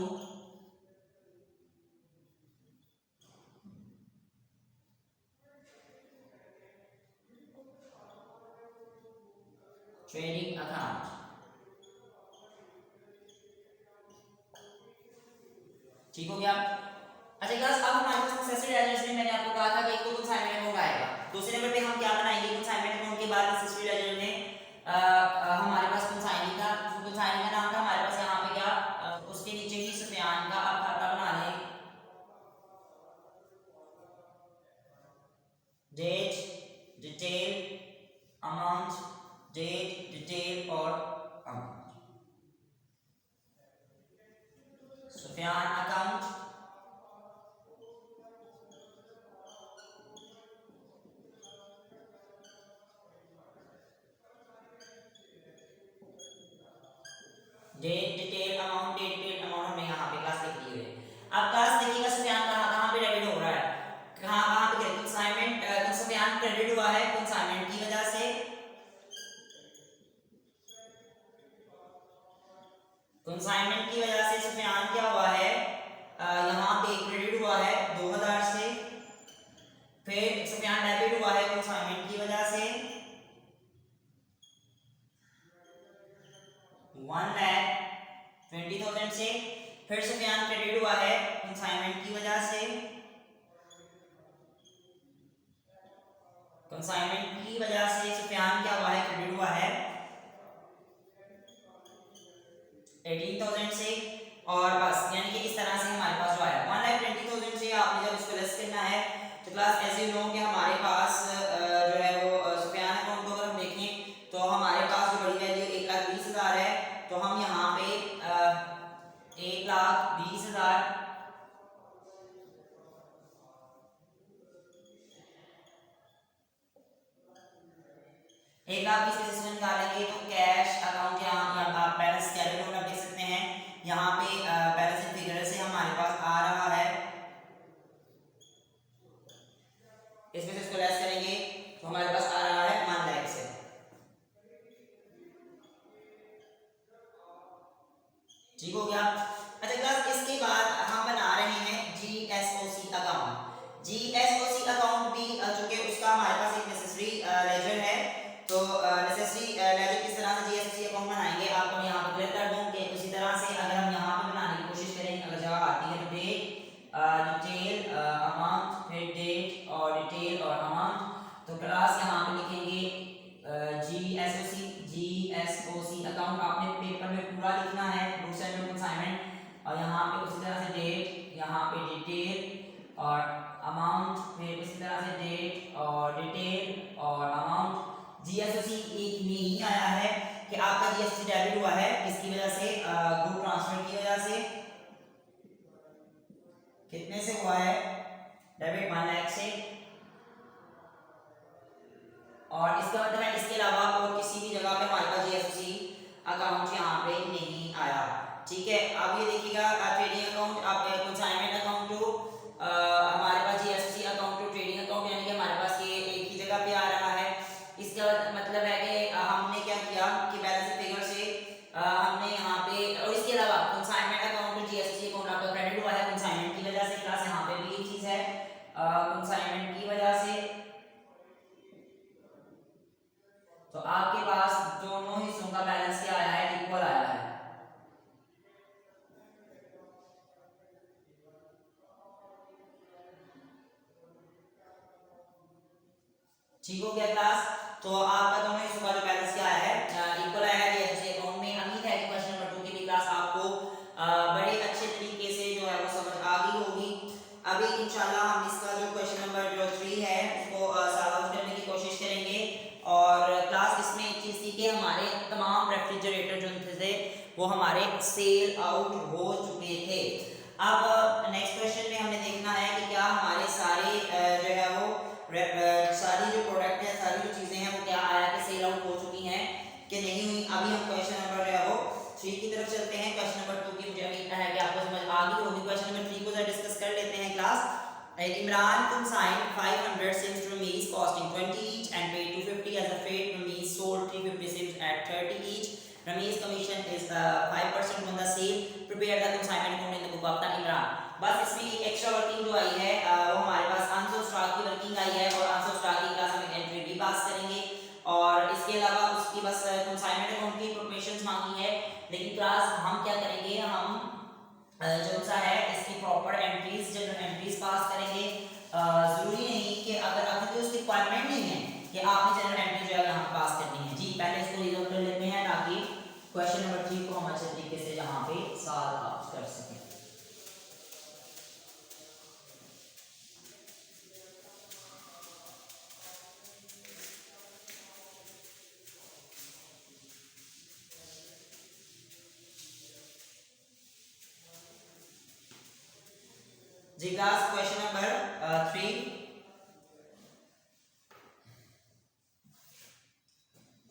trading account. ठीक हो गया। अच्छा क्लास, अब हमारे पास सक्सेसफुल लेजर्स में मैंने आपको कहा था कि एक तो कंसाइनमेंट अकाउंट आएगा, दूसरे नंबर पे हम क्या बनाएंगे, कंसाइनमेंट अकाउंट के बाद सक्सेसफुल लेजर में हमारे पास कंसाइनी का नाम था हमारे पास, यहाँ पे क्या उसके नीचे ही सुफियान का अब खाता बना लें, date detail amount, date detail और amount, Sufiyan account, date detail amount, date detail amount हमने यहाँ पे क्लास लिख दी है। अब क्लास देखिएगा सुफियान कहाँ पे डेबिट हो रहा है, कहाँ पे कंसाइनमेंट, सुफियान क्रेडिट हुआ है कंसाइनमेंट की वजह से, कंसाइनमेंट की वजह से सुफियान क्या हुआ है, यहाँ पे क्रेडिट हुआ है 2000 से, फिर सुफियान डेबिट हुआ है कंसाइनमेंट की वजह से 1,20,000 से, फिर सुफियान क्रेडिट हुआ है कंसाइनमेंट की वजह से, कंसाइनमेंट की वजह से सुफियान क्या हुआ है, क्रेडिट हुआ है 18,000 से, और बस यानी कि इस तरह से हमारे पास जो आया 1,20,000 से आपने जब इसको लेस करना है तो क्लास एज यू नो कि हमारे पास जो है वो सुफियान अकाउंट को अगर हम देखें तो हमारे पास जो बड़ी वैल्यू 1,20,000 है, तो हम यहाँ पे 1,20,000 1,20,000 से निकालेंगे तो कैश अकाउंट यहाँ आप बैलेंस कैलकुलेट आप देख सकते हैं, यहाँ पे बैलेंस फिगर से हमारे पास आ रहा है, इसमें से इसको लेस करेंगे तो हमारे पास आ रहा है 1 लाख से। ठीक हो गया। अच्छा क्लास, इसके बाद हम बना रहे हैं जीएसओसी अकाउंट। जीएसओसी अकाउंट भी चूंकि उसका हमारे पास एक नेसेसरी लेजर है, तो नेसेसरी लेजर किस तरह से जीएसओसी अकाउंट बनाएंगे आपको मैं यहाँ पे क्लियर कर दूं कि उसी तरह से अगर हम यहाँ पे बनाने की कोशिश करें, अगर जगह आती है तो डेट डिटेल अमाउंट, फिर डेट और डिटेल और अमाउंट, तो क्लास यहाँ पे लिखेंगे जीएसओसी अकाउंट आपने पेपर में पूरा लिखना है, बुक्स एंड कंसाइनमेंट, और यहाँ पे उसी तरह से डेट, यहाँ पे डिटेल और अमाउंट, फिर उसी तरह से डेट और डिटेल और अमाउंट। जीएसओसी एक में ही आया है कि आपका जीएसओसी डेबिट हुआ है, इसकी वजह से गुड ट्रांसफर की वजह से कितने से हुआ है, डेबिट 1 लाख से, और इसका मतलब है इसके अलावा और किसी भी जगह पे हमारे पास जीएसओसी अकाउंट यहाँ पे नहीं आया। ठीक है, अब ये देखिएगा ट्रेडिंग अकाउंट, आप कंसाइनमेंट अकाउंट टू हमारे पास जीएसओसी अकाउंट टू ट्रेडिंग अकाउंट, यानी कि हमारे पास ये एक ही जगह पे आ रहा है। इसका मतलब है कि हमने क्या किया कि बैलेंस फिगर से हमने यहाँ पे, और इसके अलावा कंसाइनमेंट अकाउंट टू जीएसओसी अकाउंट आपका क्रेडिट हुआ है कंसाइनमेंट की वजह से, क्लास यहाँ पे भी एक चीज है कंसाइनमेंट की वजह से, तो आपके पास दोनों हिस्सों का बैलेंस क्या आया है, इक्वल आया है। ठीक हो गया क्लास, तो आपका दोनों हिस्सों का जो बैलेंस क्या आया है, इक्वल आया है जीएसओसी अकाउंट में। उम्मीद है कि क्वेश्चन नंबर 2 की भी क्लास आपको बड़े अच्छे तरीके से जो है वो समझ आ गई होगी। अभी इंशाल्लाह हम इसका जो क्वेश्चन नंबर जो 3 है उसको सॉल्व करने की कोशिश करेंगे, और वो हमारे सेल आउट हो चुके थे। अब नेक्स्ट क्वेश्चन में हमने देखना है कि क्या हमारे सारे जो है वो सारी जो प्रोडक्ट है, सारी जो चीजें हैं वो क्या आया कि सेल आउट हो चुकी हैं कि नहीं हुई। अभी हम क्वेश्चन नंबर जो है वो 3 की तरफ चलते हैं। क्वेश्चन नंबर 2 की मुझे उम्मीद है कि आपको समझ आ गई होगी। क्वेश्चन नंबर 3 को जरा डिस्कस कर लेते हैं class. Imran consigned 500 sims to Ramesh costing 20 each and paid 250 as a freight. Ramesh sold 350 sims at 30 each. Ramesh commission is 5% on the sale. Prepare the consignment account in the book of the Imran. बस इसमें extra working जो आई है वो हमारे पास unsold stock की working I है और unsold stock की क्लास हम एंट्री भी पास करेंगे और इसके अलावा उसकी बस कंसाइनमेंट अकाउंट की इंफॉर्मेशन मांगी है। लेकिन क्लास हम क्या करेंगे, हम जो सा है इसकी proper entries general entries pass करेंगे। जरूरी नहीं कि अगर आपकी कोई उसकी रिक्वायरमेंट नहीं है कि आपने जनरल एंट्री जो है यहाँ पास करनी है। जी पहले इसको रिजॉल्व कर लेते हैं ताकि क्वेश्चन नंबर 3 को हम अच्छे तरीके से यहाँ पे सॉल्व कर सकें। जी class question number 3,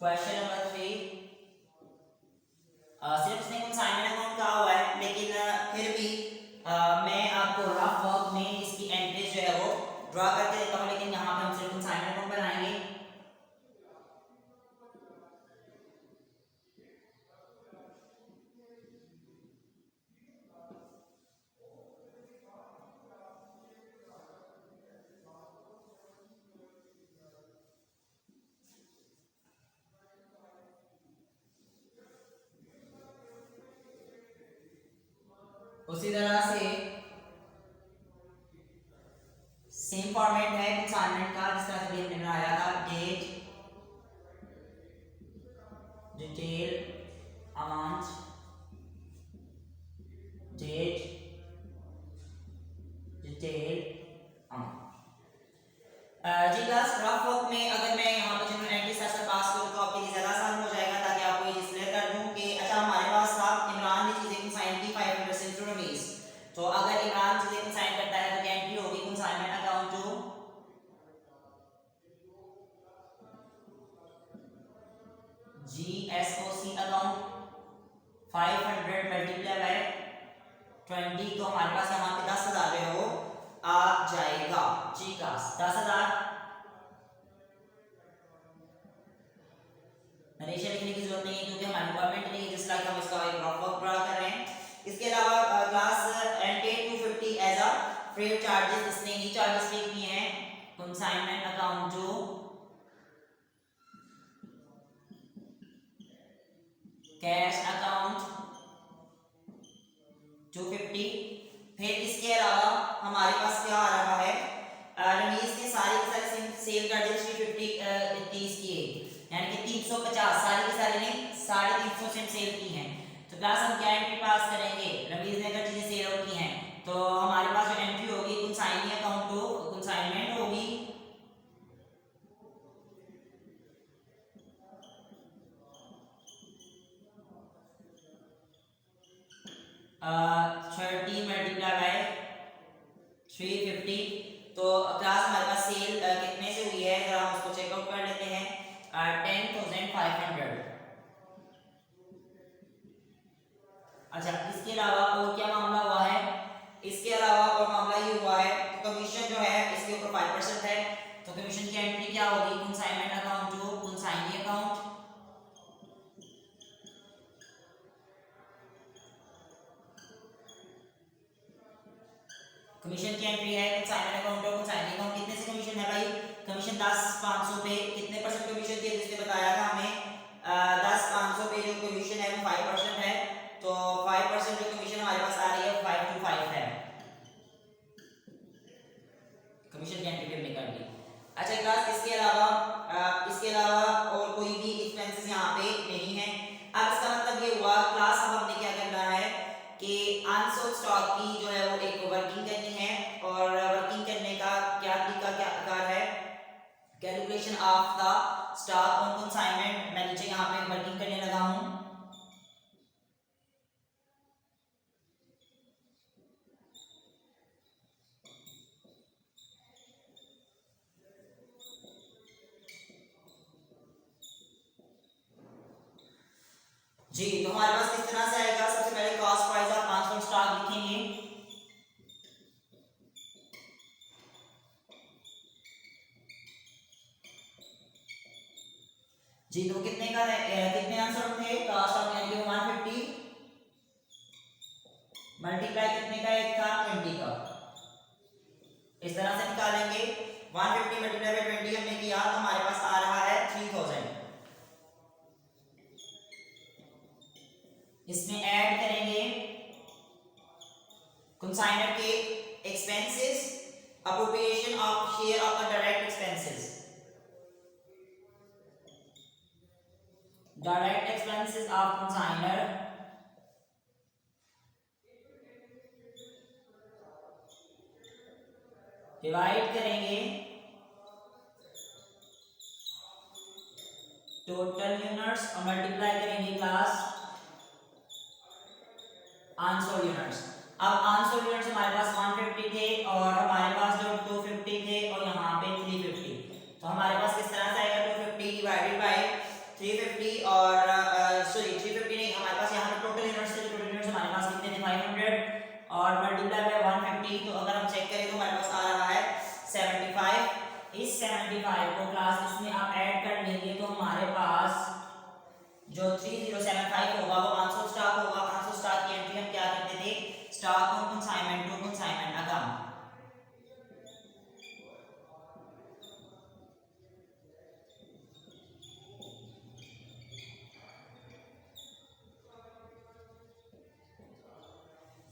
question number 3 सिर्फ इसमें कंसाइनमेंट अकाउंट कहा हुआ है लेकिन फिर भी मैं आपको रफ वर्क में इसकी एंट्रीज जो है वो ड्रा करके देता हूँ, लेकिन यहाँ पे हम सिर्फ कंसाइनमेंट अकाउंट बनाएंगे। उसी तरह से सेम फॉर्मेट है कंसाइनमेंट का जिस तरह से हमने बनाया था। Date, detail, amount, date, detail, amount. जी क्लास रफ वर्क में अगर मैं यहाँ पे जनरल एंट्री से पास करूँ तो आपके लिए ज़्यादा आसान हो जाएगा ताकि आपको ये डिस्प्ले कर दूँ कि अच्छा हमारे पास था इमरान ने चीज़ें कंसाइन की 500 सिम्स टू रमीज। तो अगर इमरान चीज़ें कंसाइन करता है तो एंट्री होगी consignment account to GSOC account 500 multiply by 20 तो हमारे पास यहाँ पे 10,000 जो है वो आ जाएगा। जी क्लास 10,000 नरेशन लिखने की जरूरत नहीं है क्योंकि हमारी रिक्वायरमेंट नहीं है, जिस लाइक हम इसका एक रफ वर्क ड्रा कर रहे हैं। इसके अलावा class and paid 250 as a freight charges, इसने ये चार्जेस पे किए हैं consignment account to cash account 250। फिर इसके अलावा हमारे पास क्या आ रहा है, रमीज ने सारे सेल चार्जेस 350 30 किए यानी कि 350 सारी की सारी ने 350 सिम सेल की हैं। तो क्लास हम क्या एंट्री पास करेंगे, रमीज ने अगर चीजें सेल आउट की हैं तो हमारे पास जो एंट्री होगी कंसाइनी अकाउंट टू कंसाइनमेंट होगी uh, 30 मल्टीप्लाई बाय 350। तो क्लास हमारे पास सेल कितने से हुई है जरा हम उसको चेकआउट कर लेते हैं। 10,500। अच्छा इसके अलावा और क्या मामला हुआ है, इसके अलावा और मामला ये हुआ है कमीशन जो है इसके ऊपर 5% है तो कमीशन की एंट्री क्या होगी consignment account to consignee account commission की एंट्री है कंसाइनमेंट अकाउंट और कंसाइनी अकाउंट। कितने से कमीशन है भाई, कमीशन 10,500 पे कितने परसेंट कमीशन थी जिसने बताया था हमें 10,500 पे जो कमीशन है वो 5% है। तो 5% जो कमीशन हमारे पास आ रही है 525 है, कमीशन की एंट्री हमने कर दी। अच्छा क्लास इसके अलावा और कोई भी एक्सपेंसेस यहाँ पे नहीं है। अब इसका मतलब ये हुआ क्लास अब हमने क्या करना है कि अनसोल्ड स्टॉक की जो है वो एक वर्किंग करनी है और वर्किंग करने का क्या तरीका क्या आकार है, calculation of the stock on consignment. मैं नीचे यहाँ पे वर्किंग करने लगा हूँ। जी तो हमारे पास किस तरह से आएगा, सबसे पहले cost price of transfer stock लिखेंगे। जी तो कितने का कितने आंसर थे, कॉस्ट ऑफ यानी 150 मल्टीप्लाई कितने का एक था 20 का, इस तरह से निकालेंगे। 150 मल्टीप्लाई बाय 20 हमने किया तो हमारे पास आ रहा है 3000। इसमें ऐड करेंगे कंसाइनर के expenses, appropriation of share of the direct expenses, direct expenses of consignor divide करेंगे टोटल यूनिट्स और मल्टीप्लाई करेंगे क्लास अनसोल्ड यूनिट्स। अब अनसोल्ड यूनिट्स हमारे पास 150 थे और हमारे पास जो 250 थे और यहाँ पे 350, तो हमारे पास किस तरह से आएगा 250 डिवाइडेड बाय 350 और सॉरी 350 नहीं, हमारे पास यहाँ पे टोटल यूनिट्स थे, टोटल यूनिट्स हमारे पास कितने थे 500 और मल्टीप्लाई बाय 150, तो अगर हम चेक करें तो हमारे पास आ रहा है 75। इस 75 को क्लास इसमें आप ऐड कर लेंगे तो हमारे पास जो 3075 होगा वो आंसर स्टॉक होगा। आंसर स्टॉक की एंट्री हम क्या करते थे, stock on consignment to consignment account.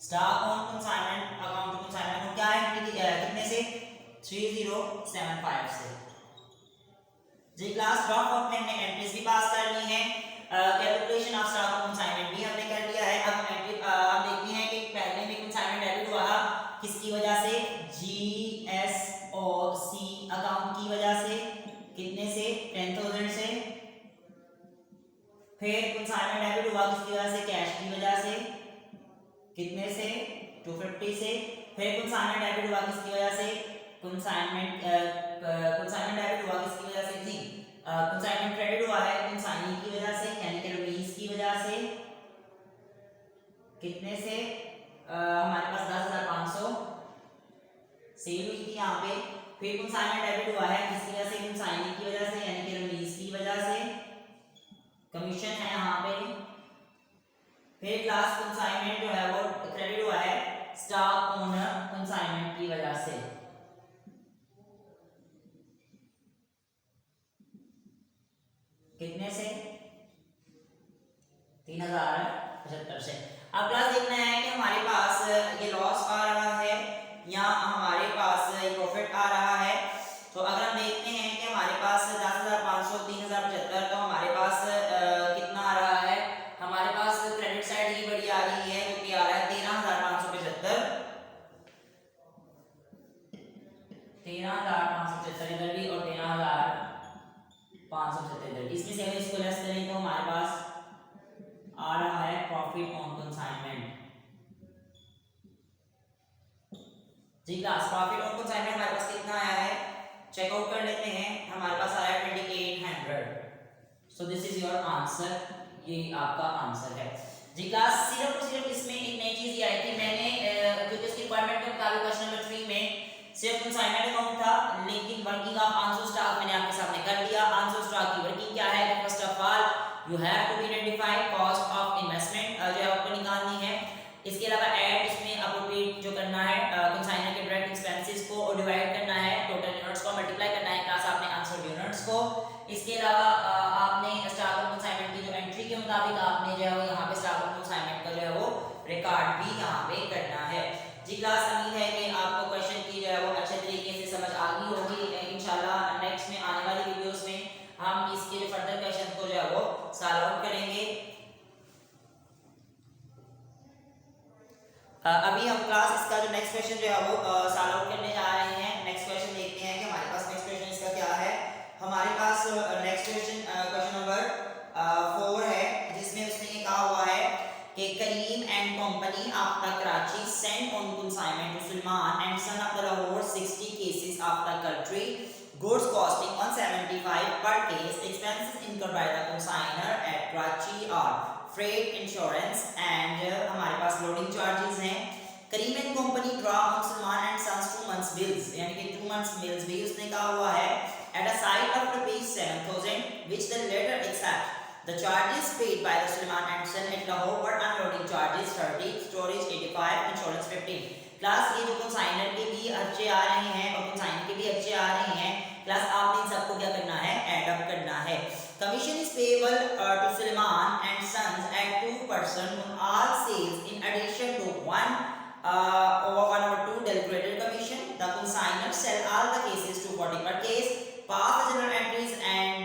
Stock on consignment account to consignment क्या एंट्री कितने से 3075 से। जी क्लास ड्रॉप आउट में हमने एंट्रीज भी पास कर ली है, calculation of stock on consignment भी हमने कर लिया है। अब एंट्री आप देखते हैं कि पहले में कंसाइनमेंट डेबिट हुआ किसकी वजह से, जीएसओसी अकाउंट की वजह से, कितने से 10,000 से। फिर कंसाइनमेंट डेबिट हुआ किसकी वजह से, कैश की वजह से, कितने से 250 से। फिर कंसाइनमेंट डेबिट हुआ किसकी वजह से, कंसाइनमेंट डेबिट हुआ किसकी वजह से थी, कंसाइनमेंट क्रेडिट हुआ है कंसाइनी की वजह से यानी कि रिलीज की वजह से, कितने से हमारे पास 10,500 सेल हुई थी यहाँ पे। फिर कंसाइनमेंट डेबिट हुआ है किसकी वजह से, कंसाइनी की वजह से यानी कि रिलीज की वजह से, कमीशन है यहाँ पे। फिर क्लास कंसाइनमेंट जो है वो क्रेडिट हुआ है स्टॉक ओनर कंसाइनमेंट की वजह से, कितने से 3075 से। अब क्लास देखना है कि हमारे पास ये लॉस आ रहा है या हमारे पास ये प्रॉफिट आ रहा है। तो अगर हम देखते हैं कि हमारे पास 10,500 3075, तो हमारे पास कितना आ रहा है, हमारे पास क्रेडिट साइड ही बड़ी आ रही है जो कि आ रहा है 13,575, 13,575 इधर भी और 13,575। इसमें से अगर इसको लेस करें तो हमारे पास आ रहा है प्रॉफिट ऑन कंसाइनमेंट। जी क्लास प्रॉफिट ऑन कंसाइनमेंट हमारे पास कितना आया है, चेकआउट कर लेते हैं। हमारे पास आया 2800। So this is your answer, ये आपका आंसर है। जी क्लास सिर्फ और सिर्फ इसमें एक नई चीज ये आई थी, मैंने क्योंकि इसकी रिक्वायरमेंट के मुताबिक क्वेश्चन नंबर 3 में सिर्फ कंसाइनमेंट अकाउंट था, लेकिन वर्किंग ऑफ आंसर स्टॉक मैंने आपके सामने कर दिया। आंसर स्टॉक की वर्किंग क्या है, first of all you have to identify cost of investment जो है आपको निकालनी है। इसके अलावा ऐड इसमें अप्रोप्रिएट जो करना है कंसाइनर के डायरेक्ट एक्सपेंसेस को और डिवाइड करना है टोटल यूनिट्स को, मल्टीप्लाई करना है क्लास आपने आंसर यूनिट्स को। इसके अलावा आपने स्टॉक ऑन कंसाइनमेंट की जो एंट्री के मुताबिक आपने जो है वो यहाँ पे स्टॉक ऑन कंसाइनमेंट का जो है वो रिकॉर्ड भी यहाँ पे करना है। जी क्लास उम्मीद है कि आपको क्वेश्चन की जो है वो अच्छे तरीके से समझ आ गई होगी। इंशाल्लाह नेक्स्ट में आने वाली वीडियोस में हम इसके फर्दर क्वेश्चन को जो है वो सॉल्व आउट करेंगे। अभी हम क्लास इसका जो नेक्स्ट क्वेश्चन जो है वो सॉल्व आउट करने जा रहे हैं। नेक्स्ट क्वेश्चन देखते हैं कि हमारे पास नेक्स्ट क्वेश्चन इसका क्या है। हमारे पास नेक्स्ट क्वेश्चन क्वेश्चन नंबर 4 है, जिसमें उसने ये कहा हुआ है कि Karim and company of the Karachi send on consignment to Salman and son of the Lahore 60 cases of the country, goods costing 175 per case, expenses incurred by the consignor at Karachi are freight insurance and हमारे पास loading charges हैं। Karim and company draw on Salman and sons 2 months bills, यानी कि 2 months bills भी उसने कहा हुआ है at a site of rupees 7,000 which the latter accept. The charges paid by the Sulaiman and Son at Lahore were unloading charges 30, storage 85, insurance 15. Class ये जो consignor के भी खर्चे आ रहे हैं और कंसाइनर के भी खर्चे आ रहे हैं, क्लास आपने इन सबको क्या करना है, ऐड अप करना है। Commission is payable to Sulaiman and Sons at 2% on all sales in addition to 1/2 calculated commission. The consignor sell all the cases to 40 per case, pass the journal entries and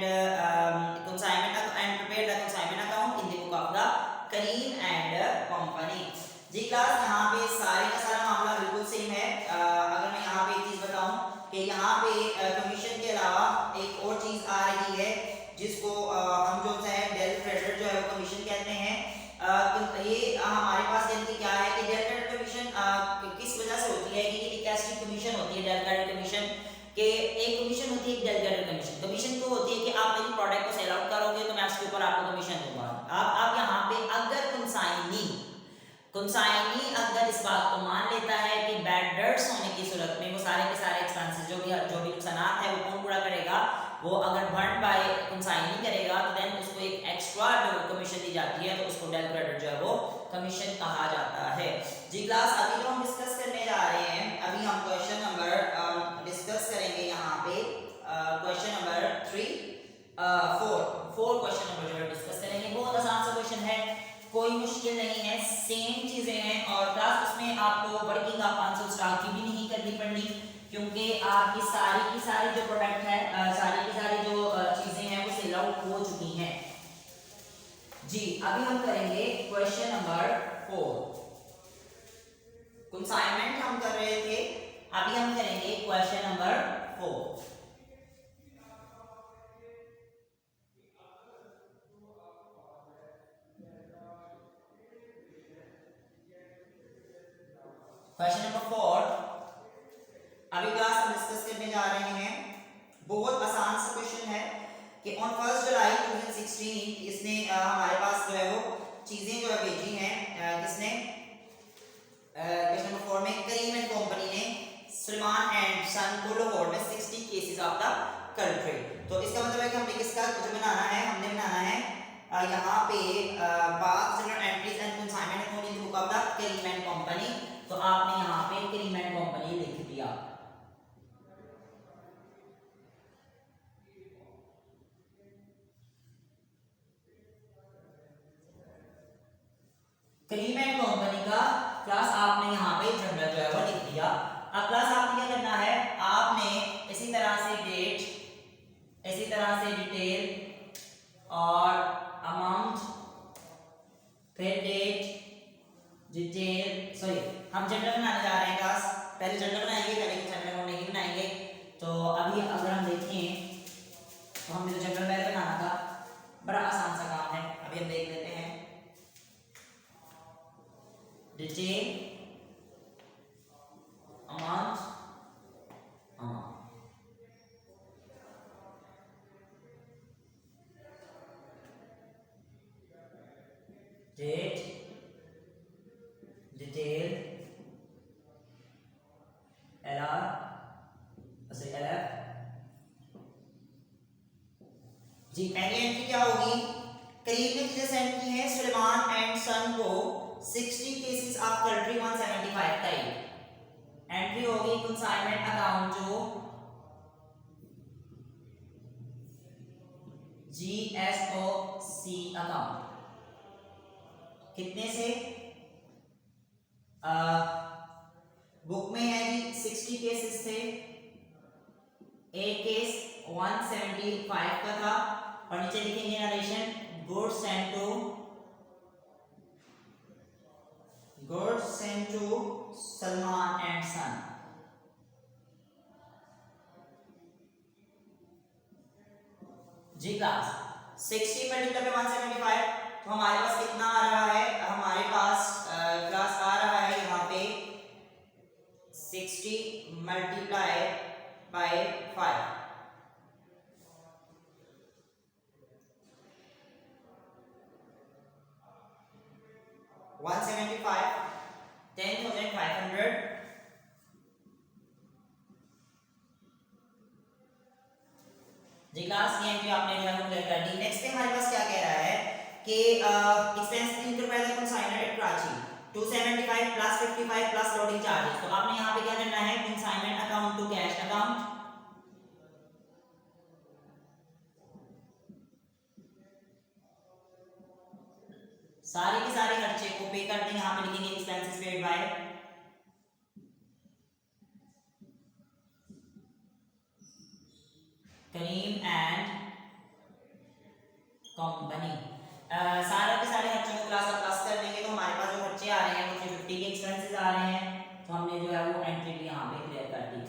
consignment and prepare the consignment account in the book of the Kareem and Company. जी class यहाँ पे सारे का सारा मामला बिल्कुल same है। अगर मैं यहाँ पे एक चीज बताऊं कि यहाँ पे कमीशन के अलावा एक और चीज आ रही है जिसको हम जो है डेल क्रेडिट जो है वो कमीशन कहते हैं। ये हमारे पास यानी क्या है कि डेल क्रेडिट कमीशन किस वजह से होती है कि एक ऐसी कमीशन होती है डेल क्रेडिट कमीशन के एक कमीशन होती है डेल क्रेडिट कमीशन। कमीशन तो होती है कि आप मेरी प्रोडक्ट को सेल आउट करोगे तो मैं उसके ऊपर आपको कमीशन दूंगा। आप यहाँ पे अगर कंसाइनी अगर इस बात को मान लेता है कि बैड डेट्स होने की सूरत में वो सारे के सारे एक्सपेंसेस जो भी नुकसानात है वो कौन पूरा करेगा, वो अगर बर्न बाय कंसाइनी करेगा तो देन उसको एक एक्स्ट्रा जो कमीशन दी जाती है तो उसको डेल क्रेडिट जो है वो कमीशन कहा जाता है। जी क्लास अभी जो हम डिस्कस करने जा रहे हैं, अभी हम क्वेश्चन नंबर डिस्कस करेंगे यहाँ पे क्वेश्चन नंबर 4 क्वेश्चन नंबर जो है डिस्कस करेंगे। बहुत आसान सा क्वेश्चन है, कोई मुश्किल नहीं है, सेम चीजें हैं और क्लास उसमें आपको वर्किंग ऑफ आंसर स्टार्ट की भी नहीं करनी पड़नी क्योंकि आपकी सारी जो प्रोडक्ट है सारी की सारी जो चीजें हैं वो सेल आउट हो चुकी हैं। जी अभी हम करेंगे क्वेश्चन नंबर 4। कंसाइनमेंट हम कर रहे थे, अभी हम करेंगे क्वेश्चन नंबर 4। क्वेश्चन नंबर 4 अभी क्लास हम डिस्कस करने जा रहे हैं। बहुत आसान सा क्वेश्चन है कि ऑन 1 जुलाई 2016 इसने हमारे पास जो है वो चीजें जो है भेजी हैं किसने, क्वेश्चन नंबर 4 में करीम एंड कंपनी ने सलमान एंड सन को लाहौर में 60 केसेस ऑफ द कंट्री। तो इसका मतलब है कि हमने किसका जो बनाना है, हमने बनाना है यहाँ पे pass general entries and consignment account in the book of the Karim and company. तो आपने यहाँ पे करीम एंड कंपनी लिख दिया। करीम एंड कंपनी का क्लास आपने यहाँ पे जनरल जो है वो लिख दिया। अब क्लास आपने क्या करना है, आपने इसी तरह से डेट, इसी तरह से डिटेल और अमाउंट, फिर डेट डिटेल, सॉरी हम जनरल बनाने जा रहे हैं क्लास, पहले जनरल बनाएंगे, पहले जनरल अकाउंट नहीं बनाएंगे। तो अभी अगर हम देखें तो हमें तो जनरल पहले बनाना था, बड़ा आसान सा काम है। अभी हम देख लेते हैं detail amount date detail LR जी। पहली एंट्री क्या होगी, करीब ने चीजें सेंड की है सुलेमान एंड सन को 60 cases of country 175 type. Entry होगी कंसाइनमेंट अकाउंट जो GSOC अकाउंट कितने से बुक में है जी 60 केसेस थे, एक केस 175 का था और नीचे लिखेंगे narration goods sent to Salman and son. जी क्लास 60 मल्टीप्लाई बाय 175 तो हमारे पास कितना आ रहा है, हमारे पास क्लास आ रहा है यहाँ पे 60 मल्टीप्लाई बाय 5। 175 10,500 जी क्लास ये एंट्री आपने जो है वो क्लियर कर दी। नेक्स्ट पे हमारे पास क्या कह रहा है कि expense incurred by the consignor at Karachi 275 plus 55 plus loading charges. तो आपने यहां पे क्या करना है, consignment account to cash account, सारे के सारे खर्चे को पे कर दें। यहां पे लिखेंगे expenses paid by Kareem and company. सारे के सारे खर्चों को प्लस प्लस कर देंगे तो हमारे पास जो खर्चे आ रहे हैं वो 350 के एक्सपेंसेस आ रहे हैं। तो हमने जो है वो एंट्री भी यहाँ पे क्लियर कर दी।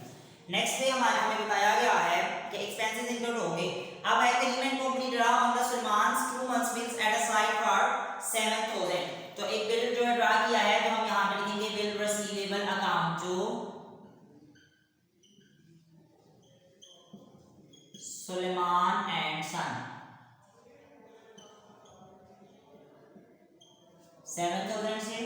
नेक्स्ट पे हमारे हमें बताया गया है कि एक्सपेंसेस इंक्लूड होंगे। अब agreement company draw on the Salman's 2 months bills at a sight for 7,000। तो एक बिल जो है ड्रा किया है तो हम यहाँ पे लिखेंगे bill receivable account to Suleman and son 7,000 से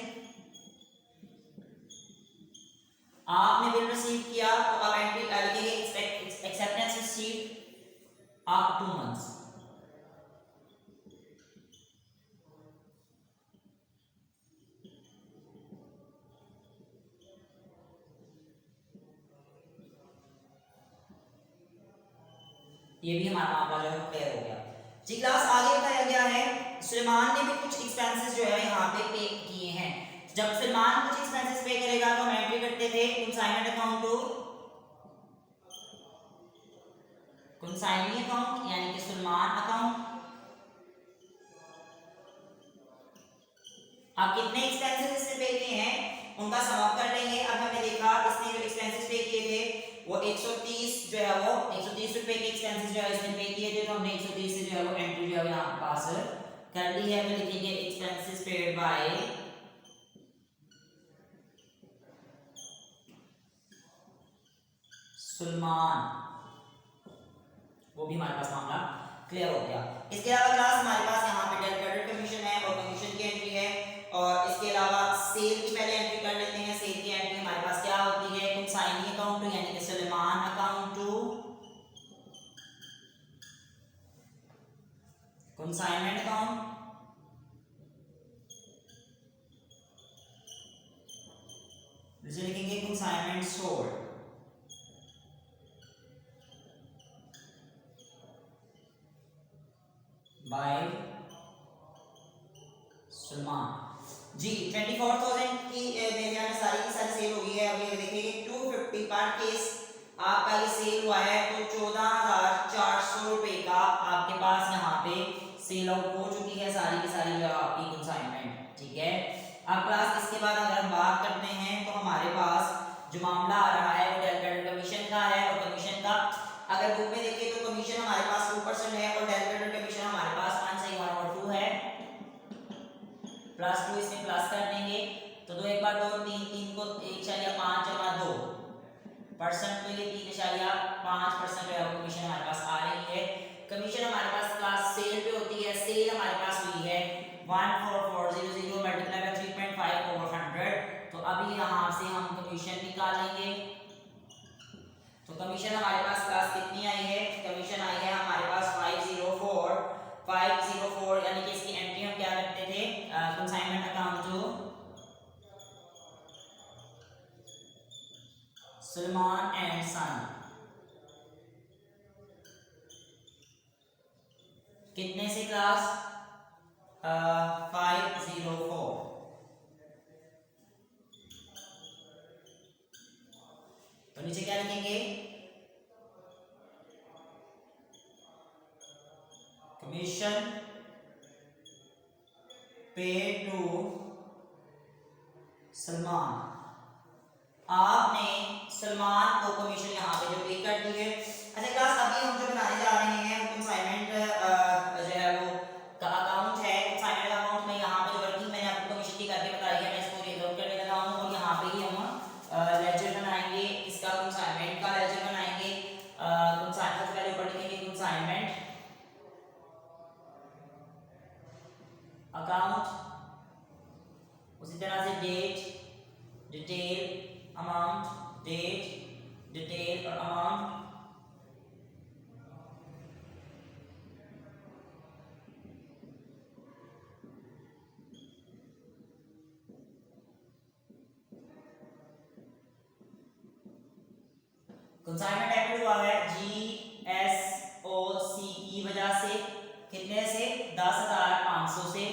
आपने बिल रिसीव किया तो आप एंट्री लिखेंगे एक्सेप्टेंस रिसीव्ड आफ्टर 2 months। ये भी हमारा मामला जो है क्लियर हो गया। जी क्लास आगे बताया गया है सुलेमान ने भी कुछ एक्सपेंसेस जो है यहाँ पे पे किए हैं। जब सुलेमान कुछ एक्सपेंसेस पे करेगा तो हम एंट्री करते थे consignment account to consignee account यानी कि सुलेमान अकाउंट। अब कितने एक्सपेंसेस इसने पे किए हैं उनका सम अप कर लेंगे। अब हमने देखा इसने जो एक्सपेंसेस पे किए थे वो 130 जो है वो 130 रुपए के एक्सपेंसेस जो है इसने पे किए थे। तो हमने 130 से जो है वो एंट्री जो है यहाँ पास कर ली है। तो लिखेंगे एक्सपेंसेस पेड बाय सुलेमान। वो भी हमारे पास मामला क्लियर हो गया। इसके अलावा क्लास हमारे पास यहाँ पे डेल क्रेडिट कमीशन है और कमीशन की एंट्री है। और इसके अलावा सेल की पहले एंट्री कर लेते हैं। सेल की एंट्री हमारे पास क्या होती है कंसाइनी अकाउंट टू यानी कि Suleman account to consignment account जिसे लिखेंगे कंसाइनमेंट सोल्ड बाय सुलेमान। जी 24,000 की मेरे में सारी की सारी सेल हो गई है। अब ये देखिए 250 पर केस आपका ये सेल हुआ है तो 14,400 रुपए का आपके पास यहाँ पे सेल आउट हो चुकी है सारी की सारी जो आपकी कंसाइनमेंट। ठीक है, अब क्लास इसके बाद अगर हम बात करते हैं तो हमारे पास जो मामला आ रहा है वो डेल क्रेडिट कमीशन का है। और कमीशन का अगर बुक में देखें तो कमीशन हमारे पास 2% है और डेल क्रेडिट कमीशन हमारे पास 1/1/2 है। प्लस 2 इसमें प्लस कर देंगे तो 2 1 बार 2 3 3 को 1.5 जमा 2% तो ये 3.5% जो है वो कमीशन हमारे पास आ रही है। कमीशन हमारे पास क्लास सेल पे होती है। सेल हमारे पास हुई है 14400 मल्टीप्लाई बाय 3.5 ओवर 100। तो अभी यहाँ से हम कमीशन निकालेंगे तो कमीशन हमारे पास क्लास कितनी आई है, कमीशन आई है हमारे पास 504 यानी कि इसकी एंट्री हम क्या करते थे consignment account to Suleman and son कितने से क्लास 504। तो नीचे क्या लिखेंगे कमीशन पे टू सलमान। आपने सलमान को कमीशन यहाँ पे जो पे कर दी है। अच्छा क्लास अभी हम जो बनाने जा रहे हैं कंसाइनमेंट जो है वो का अकाउंट है। कंसाइनमेंट अकाउंट में यहाँ पे जो वर्किंग मैंने आपको कमीशन की करके बताई है मैं इसको रीड आउट करने लगा हूँ। और यहाँ पे ही हम लेजर बनाएंगे, इसका कंसाइनमेंट का लेजर बनाएंगे। कंसाइनमेंट से पहले ऊपर लिखेंगे कंसाइनमेंट अकाउंट उसी तरह से date, detail, amount, date, detail और अमाउंट। कंसाइनमेंट डेबिट हुआ है GSOC की वजह से, कितने से? 10,500 से।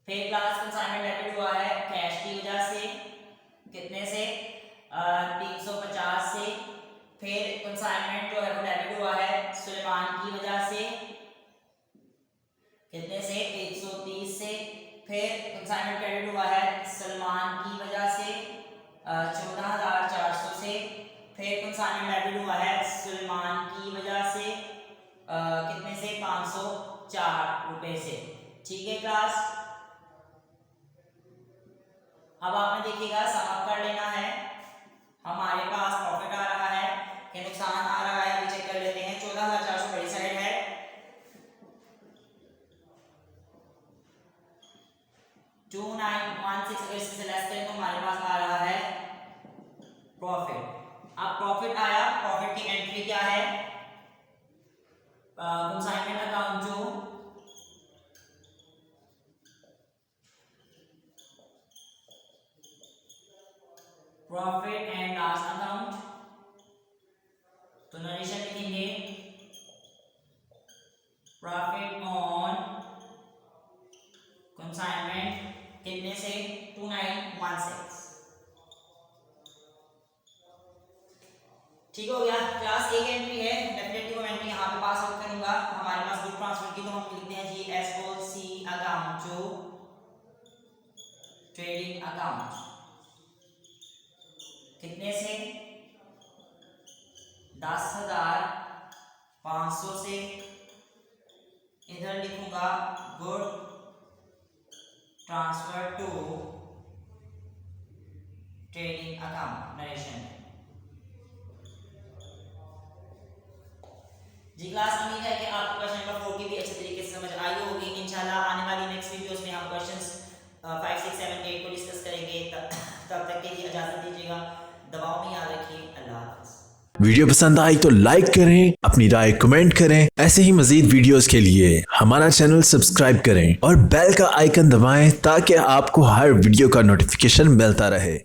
फिर क्लास कंसाइनमेंट डेबिट हुआ है कैश की वजह से, कितने से? 350 से। फिर कंसाइनमेंट जो है वो डेबिट हुआ है सुलेमान की वजह से, कितने से? 130 से। फिर कंसाइनमेंट क्रेडिट हुआ है सलमान की वजह से 14,400 से। फिर कंसाइनमेंट डेबिट हुआ है सलमान की वजह से कितने से? 504 रुपए से। ठीक है क्लास, अब आपने देखिएगा सम अप कर लेना है। हमारे पास प्रॉफिट आ रहा है कि नुकसान आ रहा है, अभी चेक कर लेते हैं। 14,400 बड़ी साइड है, 2916 अगर इससे लेस करें तो हमारे पास आ रहा है प्रॉफिट। अब प्रॉफिट आया, प्रॉफिट की एंट्री क्या है? कंसाइनमेंट अकाउंट जो प्रॉफिट एंड लॉस अकाउंट, तो नरेशन लिखेंगे प्रॉफिट ऑन कंसाइनमेंट कितने से? 2916। ठीक हो गया क्लास, एक एंट्री है, डेफिनेटली वो एंट्री यहाँ पे पास आउट करूंगा। हमारे पास बुक ट्रांसफर की तो हम लिखते हैं GSOC अकाउंट जो ट्रेडिंग अकाउंट, कितने से? 10,500 से। इधर लिखूंगा good transfer to trading account narration. जी क्लास, उम्मीद है कि आपको क्वेश्चन नंबर 4 की भी अच्छे तरीके से समझ आई होगी। इंशाल्लाह आने वाली नेक्स्ट वीडियोस में हम क्वेश्चंस 5, 6, 7, 8 को डिस्कस करेंगे। तब तक के लिए इजाजत दीजिएगा, दबाव में याद रखिए। अल्लाह हाफ़िज़। वीडियो पसंद आई तो लाइक करें, अपनी राय कमेंट करें। ऐसे ही मजीद वीडियोस के लिए हमारा चैनल सब्सक्राइब करें और बेल का आइकन दबाएं ताकि आपको हर वीडियो का नोटिफिकेशन मिलता रहे।